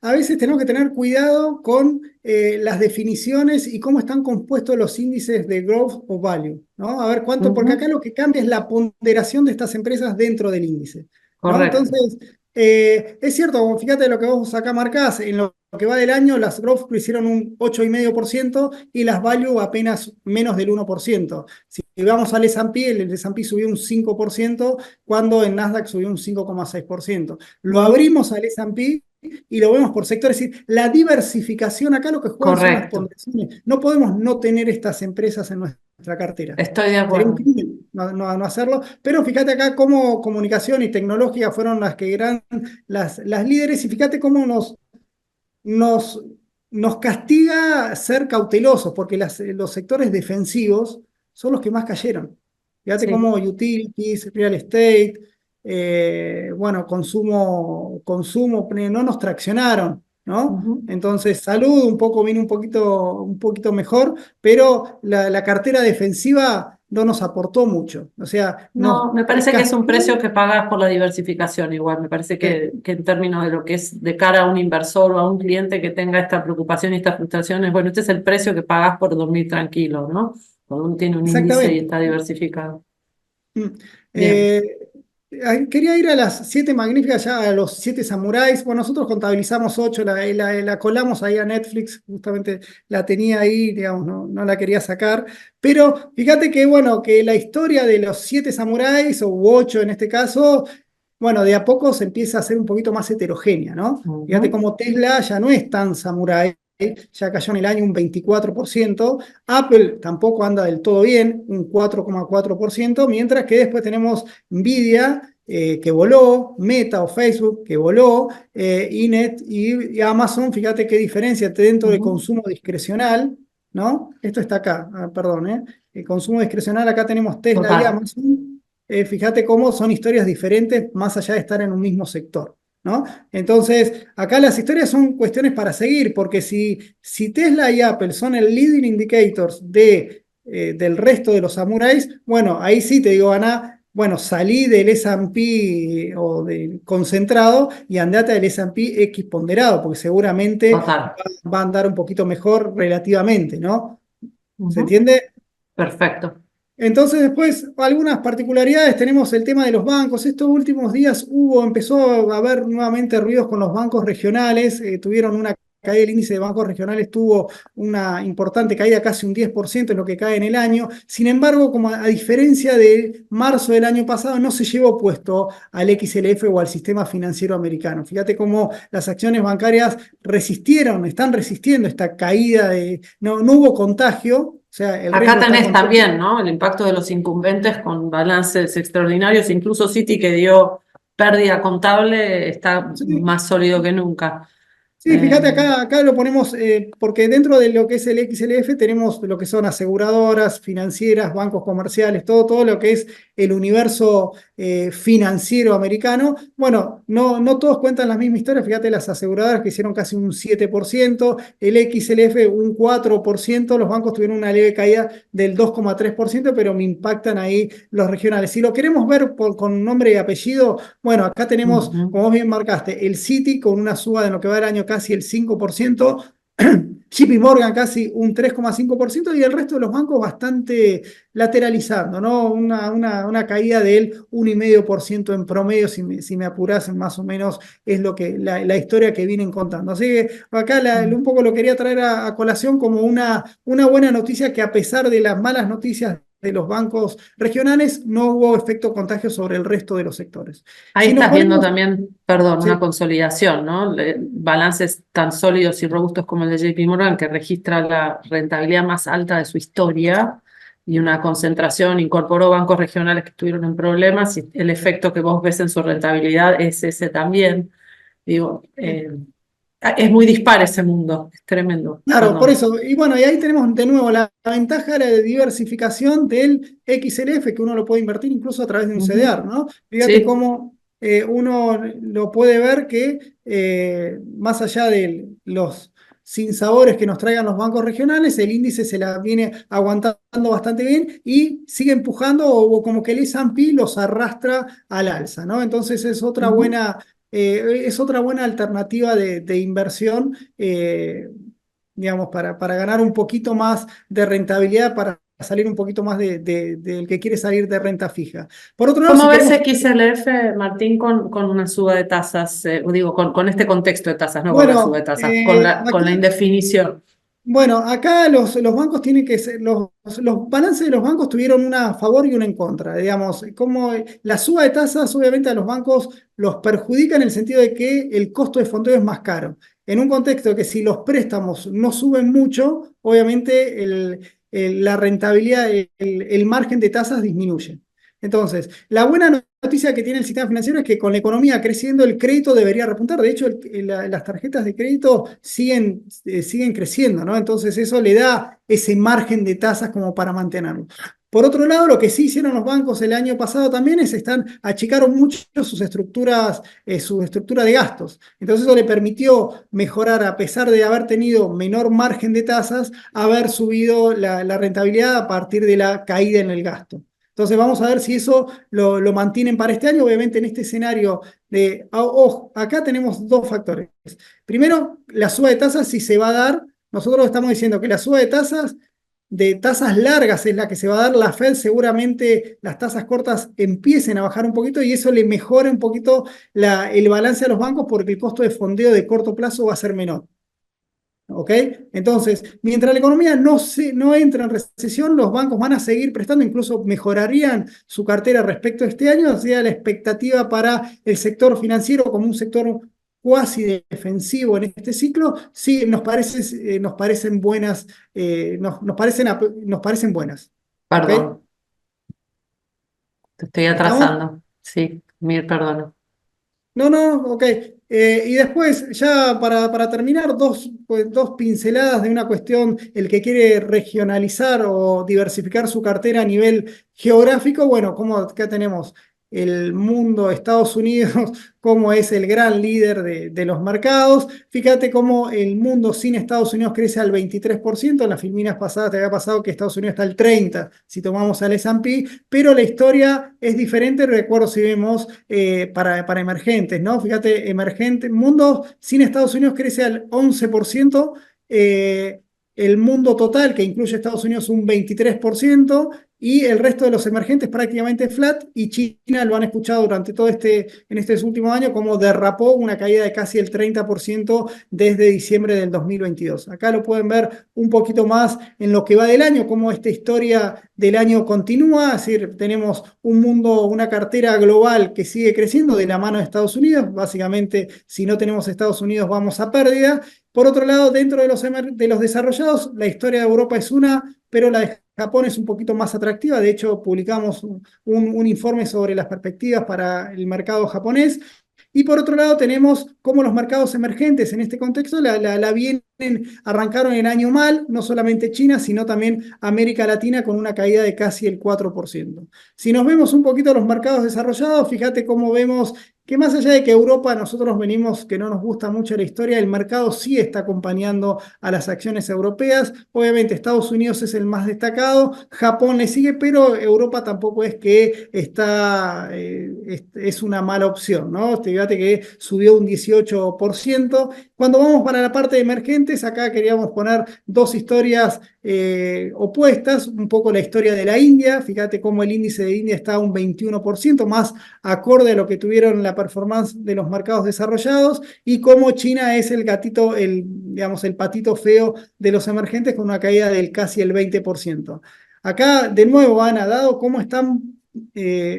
a veces tenemos que tener cuidado con las definiciones y cómo están compuestos los índices de growth o value, ¿no? A ver cuánto, porque acá Ujú, lo que cambia es la ponderación de estas empresas dentro del índice, ¿no? correcto, Entonces, es cierto, como fíjate lo que vos acá marcás, en lo que va del año, las growth crecieron un 8,5% y las value apenas menos del 1%. Si vamos al S&P, el S&P subió un 5% cuando en Nasdaq subió un 5,6%. Lo ujú, abrimos al S&P y lo vemos por sector. Es decir, la diversificación, acá lo que juegan son las correcto. ponderaciones. No podemos no tener estas empresas en nuestra cartera. Estoy de Sería un acuerdo. crimen no hacerlo, pero fíjate acá cómo comunicación y tecnológica fueron las que eran las líderes y fíjate cómo nos, nos castiga ser cautelosos, porque los sectores defensivos son los que más cayeron. Fíjate Sí. cómo utilities, real estate, bueno, consumo, no nos traccionaron, ¿no? Ujú. Entonces, salud un poco viene un poquito mejor, pero la cartera defensiva no nos aportó mucho. O sea, No, me nos parece que es un precio castigó. que pagas por la diversificación igual. Me parece que en términos de lo que es de cara a un inversor o a un cliente que tenga esta preocupación y estas frustraciones, bueno, este es el precio que pagas por dormir tranquilo, ¿no? Cuando uno tiene un índice y Exactamente. está diversificado. Mm. Bien. Eh, Quería ir a las siete magníficas, ya a los siete samuráis. Bueno, nosotros contabilizamos ocho, la colamos ahí a Netflix, justamente la tenía ahí, digamos, no la quería sacar. Pero fíjate que, bueno, que la historia de los siete samuráis, o ocho en este caso, bueno, de a poco se empieza a hacer un poquito más heterogénea, ¿no? Fíjate Ujú. cómo Tesla ya no es tan samurái, ya cayó en el año un 24%. Apple tampoco anda del todo bien, un 4,4%, mientras que después tenemos Nvidia, que voló, Meta o Facebook, que voló, Inet y Amazon, fíjate qué diferencia dentro del Ujú. consumo discrecional, ¿no? Esto está acá, perdón, ¿eh? El consumo discrecional, acá tenemos Tesla y Total. Amazon. Fíjate cómo son historias diferentes más allá de estar en un mismo sector, ¿no? Entonces, acá las historias son cuestiones para seguir, porque si Tesla y Apple son el leading indicators del resto de los samuráis, bueno, ahí sí te digo, Ana, bueno, salí del S&P o del concentrado y andate al S&P X ponderado, porque seguramente Total. va a andar un poquito mejor relativamente, ¿no? ¿Se Ujú. entiende? Perfecto. Entonces, después, algunas particularidades, tenemos el tema de los bancos. Estos últimos días empezó a haber nuevamente ruidos con los bancos regionales, tuvieron una caída, el índice de bancos regionales tuvo una importante caída, casi un 10% en lo que cae en el año. Sin embargo, como a diferencia de marzo del año pasado, no se llevó puesto al XLF o al sistema financiero americano. Fíjate cómo las acciones bancarias resistieron, están resistiendo esta caída no hubo contagio. O sea, el Acá riesgo está tenés contenido. también, ¿no? El impacto de los incumbentes con balances extraordinarios. Incluso Citi, que dio pérdida contable, está Sí, más sólido que nunca. sí, fíjate, acá lo ponemos, porque dentro de lo que es el XLF tenemos lo que son aseguradoras, financieras, bancos comerciales, todo lo que es el universo financiero americano. Bueno, no todos cuentan las mismas historias, fíjate, las aseguradoras que hicieron casi un 7%, el XLF un 4%, los bancos tuvieron una leve caída del 2,3%, pero me impactan ahí los regionales. Si lo queremos ver con nombre y apellido, bueno, acá tenemos, Ujú. como vos bien marcaste, el Citi con una suba de lo que va del año casi el 5%, JP Morgan casi un 3,5% y el resto de los bancos bastante lateralizando, ¿no? Una caída del 1,5% en promedio, si me apurás, más o menos es lo que la historia que vienen contando. Así que acá un poco lo quería traer a colación como una buena noticia que a pesar de las malas noticias de los bancos regionales, no hubo efecto contagio sobre el resto de los sectores. Ahí Si nos estás viendo ponemos... también, perdón, una Sí, consolidación, ¿no? Balances tan sólidos y robustos como el de JP Morgan, que registra la rentabilidad más alta de su historia, y una concentración, incorporó bancos regionales que estuvieron en problemas, y el efecto que vos ves en su rentabilidad es ese también. Digo, es muy dispar ese mundo, es tremendo. claro, por Perdón. eso. Y bueno, y ahí tenemos de nuevo la ventaja de la diversificación del XLF, que uno lo puede invertir incluso a través de un Ujú. CDR, ¿no? Fíjate Sí, cómo uno lo puede ver que más allá de los sinsabores que nos traigan los bancos regionales, el índice se la viene aguantando bastante bien y sigue empujando o como que el S&P los arrastra al alza, ¿no? Entonces ujú. es otra buena alternativa de inversión. Digamos, para ganar un poquito más de rentabilidad, para salir un poquito más del que quiere salir de renta fija. Por otro lado, ¿Cómo si ves queremos... XLF, Martín, con una suba de tasas? Digo, con este contexto de tasas, no con la suba de Bueno, tasas, con la indefinición. bueno, acá los bancos tienen que ser, los balances de los bancos tuvieron una a favor y una en contra. Digamos, como la suba de tasas obviamente a los bancos los perjudica en el sentido de que el costo de fondeo es más caro. En un contexto que si los préstamos no suben mucho, obviamente la rentabilidad, el margen de tasas disminuye. Entonces, la buena noticia que tiene el sistema financiero es que con la economía creciendo el crédito debería repuntar. De hecho, las tarjetas de crédito siguen creciendo, ¿no? Entonces eso le da ese margen de tasas como para mantenerlo. Por otro lado, lo que sí hicieron los bancos el año pasado también es achicaron mucho su estructura de gastos. Entonces eso le permitió mejorar, a pesar de haber tenido menor margen de tasas, haber subido la rentabilidad a partir de la caída en el gasto. Entonces vamos a ver si eso lo mantienen para este año. Obviamente en este escenario ojo, acá tenemos dos factores. Primero, la suba de tasas si se va a dar. Nosotros estamos diciendo que la suba de tasas largas es la que se va a dar. La Fed seguramente las tasas cortas empiecen a bajar un poquito y eso le mejora un poquito el balance a los bancos porque el costo de fondeo de corto plazo va a ser menor. ¿Ok? Entonces, mientras la economía no entra en recesión, los bancos van a seguir prestando, incluso mejorarían su cartera respecto a este año, o sea, la expectativa para el sector financiero como un sector cuasi defensivo en este ciclo, sí, nos parecen buenas, nos parecen buenas. ¿Ok? Perdón, te estoy ¿Estamos? atrasando. Sí, mil perdón. No, no, ok. Y después, ya para terminar, dos pinceladas de una cuestión, el que quiere regionalizar o diversificar su cartera a nivel geográfico, bueno, como acá tenemos el mundo, Estados Unidos, como es el gran líder de los mercados. Fíjate cómo el mundo sin Estados Unidos crece al 23%. En las filminas pasadas te había pasado que Estados Unidos está al 30%, si tomamos al S&P, pero la historia es diferente. Recuerdo si vemos para emergentes, ¿no? Fíjate, emergente, mundo sin Estados Unidos crece al 11%. El mundo total, que incluye Estados Unidos, un 23%, y el resto de los emergentes prácticamente flat, y China lo han escuchado durante en estos últimos años, como derrapó una caída de casi el 30% desde diciembre del 2022. Acá lo pueden ver un poquito más en lo que va del año, cómo esta historia del año continúa, es decir, tenemos un mundo, una cartera global que sigue creciendo de la mano de Estados Unidos, básicamente si no tenemos Estados Unidos vamos a pérdida. Por otro lado, dentro de los desarrollados, la historia de Europa es una, pero la de Japón es un poquito más atractiva. De hecho, publicamos un informe sobre las perspectivas para el mercado japonés. Y por otro lado tenemos cómo los mercados emergentes en este contexto arrancaron el año mal, no solamente China, sino también América Latina con una caída de casi el 4%. Si nos vemos un poquito los mercados desarrollados, fíjate cómo vemos que más allá de que Europa nosotros venimos, que no nos gusta mucho la historia, el mercado sí está acompañando a las acciones europeas. Obviamente Estados Unidos es el más destacado, Japón le sigue, pero Europa tampoco es que es una mala opción, ¿no? Fíjate que subió un 18%. Cuando vamos para la parte de emergente, emergentes. Acá queríamos poner dos historias opuestas, un poco la historia de la India. Fíjate cómo el índice de India está a un 21%, más acorde a lo que tuvieron la performance de los mercados desarrollados, y cómo China es el gatito, digamos, el patito feo de los emergentes, con una caída del casi el 20%. Acá, de nuevo, Ana, dado cómo están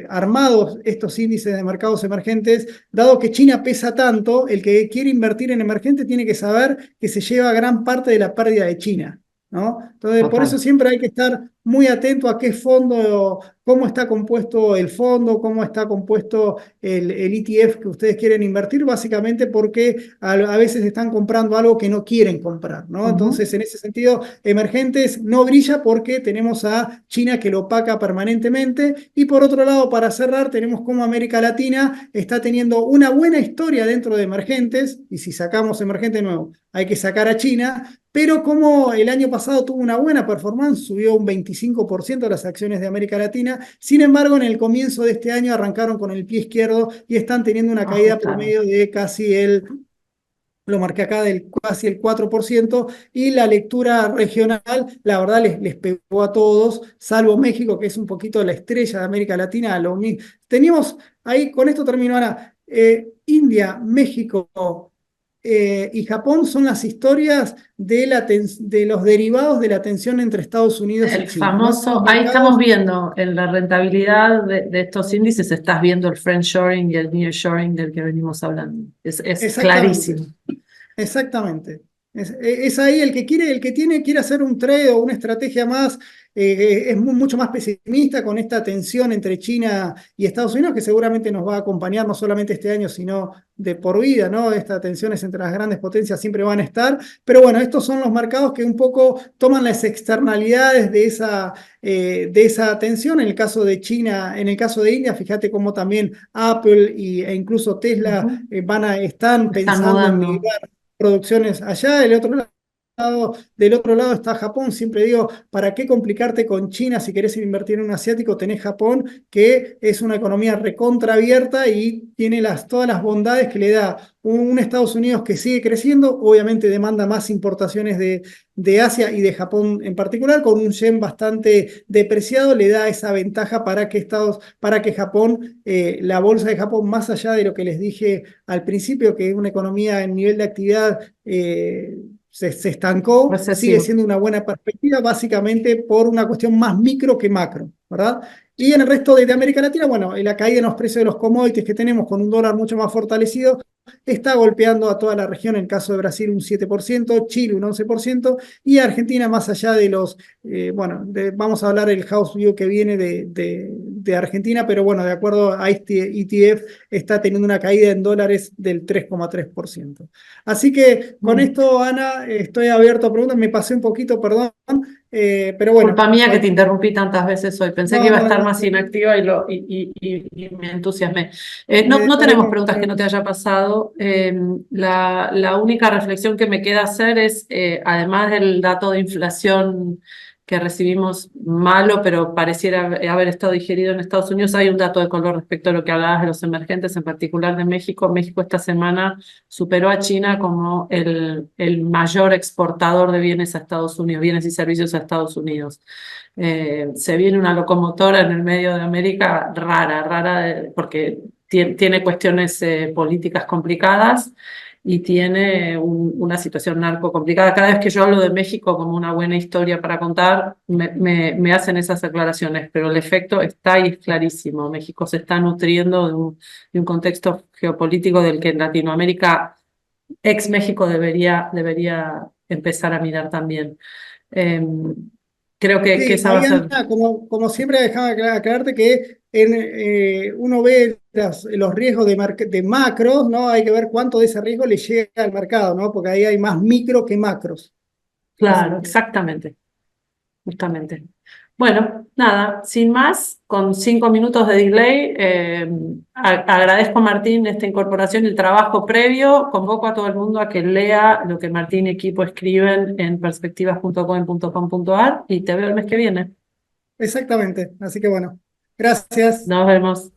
armados estos índices de mercados emergentes, dado que China pesa tanto, el que quiere invertir en emergente tiene que saber que se lleva gran parte de la pérdida de China, ¿no? Entonces, por eso Total. siempre hay que estar muy atento a qué fondo, cómo está compuesto el fondo, cómo está compuesto el ETF que ustedes quieren invertir, básicamente porque a veces están comprando algo que no quieren comprar, ¿no? Entonces, en ese sentido, emergentes no brilla porque tenemos a China que lo opaca permanentemente. Y por otro lado, para cerrar, tenemos cómo América Latina está teniendo una buena historia dentro de emergentes, y si sacamos emergente nuevo, hay que sacar a China, pero como el año pasado tuvo una buena performance, subió un 25% las acciones de América Latina. Sin embargo, en el comienzo de este año arrancaron con el pie izquierdo y están teniendo una caída Ajustaron. promedio de casi lo marqué acá, del casi el 4%, y la lectura regional, la verdad, les pegó a todos, salvo México, que es un poquito la estrella de América Latina. Teníamos ahí, con esto terminó ahora, India, México y Japón son las historias de los derivados de la tensión entre Estados Unidos y El China, ¿no? Son los famoso, ahí estamos mercados. viendo en la rentabilidad de estos índices, estás viendo el friendshoring y el nearshoring del que venimos hablando. Es Exactamente. clarísimo. Exactamente. Es ahí quiere hacer un trade o una estrategia más, es mucho más pesimista con esta tensión entre China y Estados Unidos, que seguramente nos va a acompañar no solamente este año, sino de por vida, ¿no? Estas tensiones entre las grandes potencias siempre van a estar, pero bueno, estos son los mercados que un poco toman las externalidades de esa tensión. En el caso de China, en el caso de India, fíjate cómo también Apple e incluso Tesla Ujú. están Están pensando en mudando. migrar producciones allá. Del otro lado está Japón. Siempre digo, ¿para qué complicarte con China si querés invertir en un asiático? Tenés Japón, que es una economía recontra abierta y tiene todas las bondades que le da un Estados Unidos que sigue creciendo. Obviamente demanda más importaciones de Asia y de Japón en particular, con un yen bastante depreciado, le da esa ventaja para que Japón, la bolsa de Japón, más allá de lo que les dije al principio, que es una economía en nivel de actividad se estancó, sigue Recesivo. siendo una buena perspectiva, básicamente por una cuestión más micro que macro, ¿verdad? Y en el resto de América Latina, bueno, la caída en los precios de los commodities que tenemos, con un dólar mucho más fortalecido, está golpeando a toda la región. En el caso de Brasil un 7%, Chile un 11%, y Argentina, más allá de vamos a hablar el house view que viene de Argentina, pero bueno, de acuerdo a este ETF, está teniendo una caída en dólares del 3,3%. Así que con Mm. esto, Ana, estoy abierto a preguntas. Me pasé un poquito, perdón, pero bueno. Culpa mía que te interrumpí tantas veces hoy. Pensé que No, iba a no, estar no, más inactiva y me entusiasmé. No tenemos estaremos. preguntas que no te haya pasado. La única reflexión que me queda hacer es, además del dato de inflación que recibimos malo, pero pareciera haber estado digerido en Estados Unidos, hay un dato de color respecto a lo que hablabas de los emergentes, en particular de México. México esta semana superó a China como el mayor exportador de bienes a Estados Unidos, bienes y servicios a Estados Unidos. Se viene una locomotora en el medio de América rara, porque tiene cuestiones políticas complicadas y tiene una situación narco complicada. Cada vez que yo hablo de México como una buena historia para contar, me hacen esas aclaraciones, pero el efecto está ahí, es clarísimo. México se está nutriendo de un contexto geopolítico del que en Latinoamérica, ex México, debería empezar a mirar también. Eh, Creo que Sí, esa va a ahí ser. Ana, como siempre, dejaba aclararte que uno ve los riesgos de macros, ¿no? Hay que ver cuánto de ese riesgo le llega al mercado, ¿no? Porque ahí hay más micro que macros. Así Claro, que, exactamente, justamente. Bueno, nada, sin más, con 5 minutos de delay, agradezco a Martín esta incorporación, el trabajo previo. Convoco a todo el mundo a que lea lo que Martín y equipo escriben en perspectivas.com.ar y te veo el mes que viene. exactamente. Así que bueno, gracias. Nos vemos.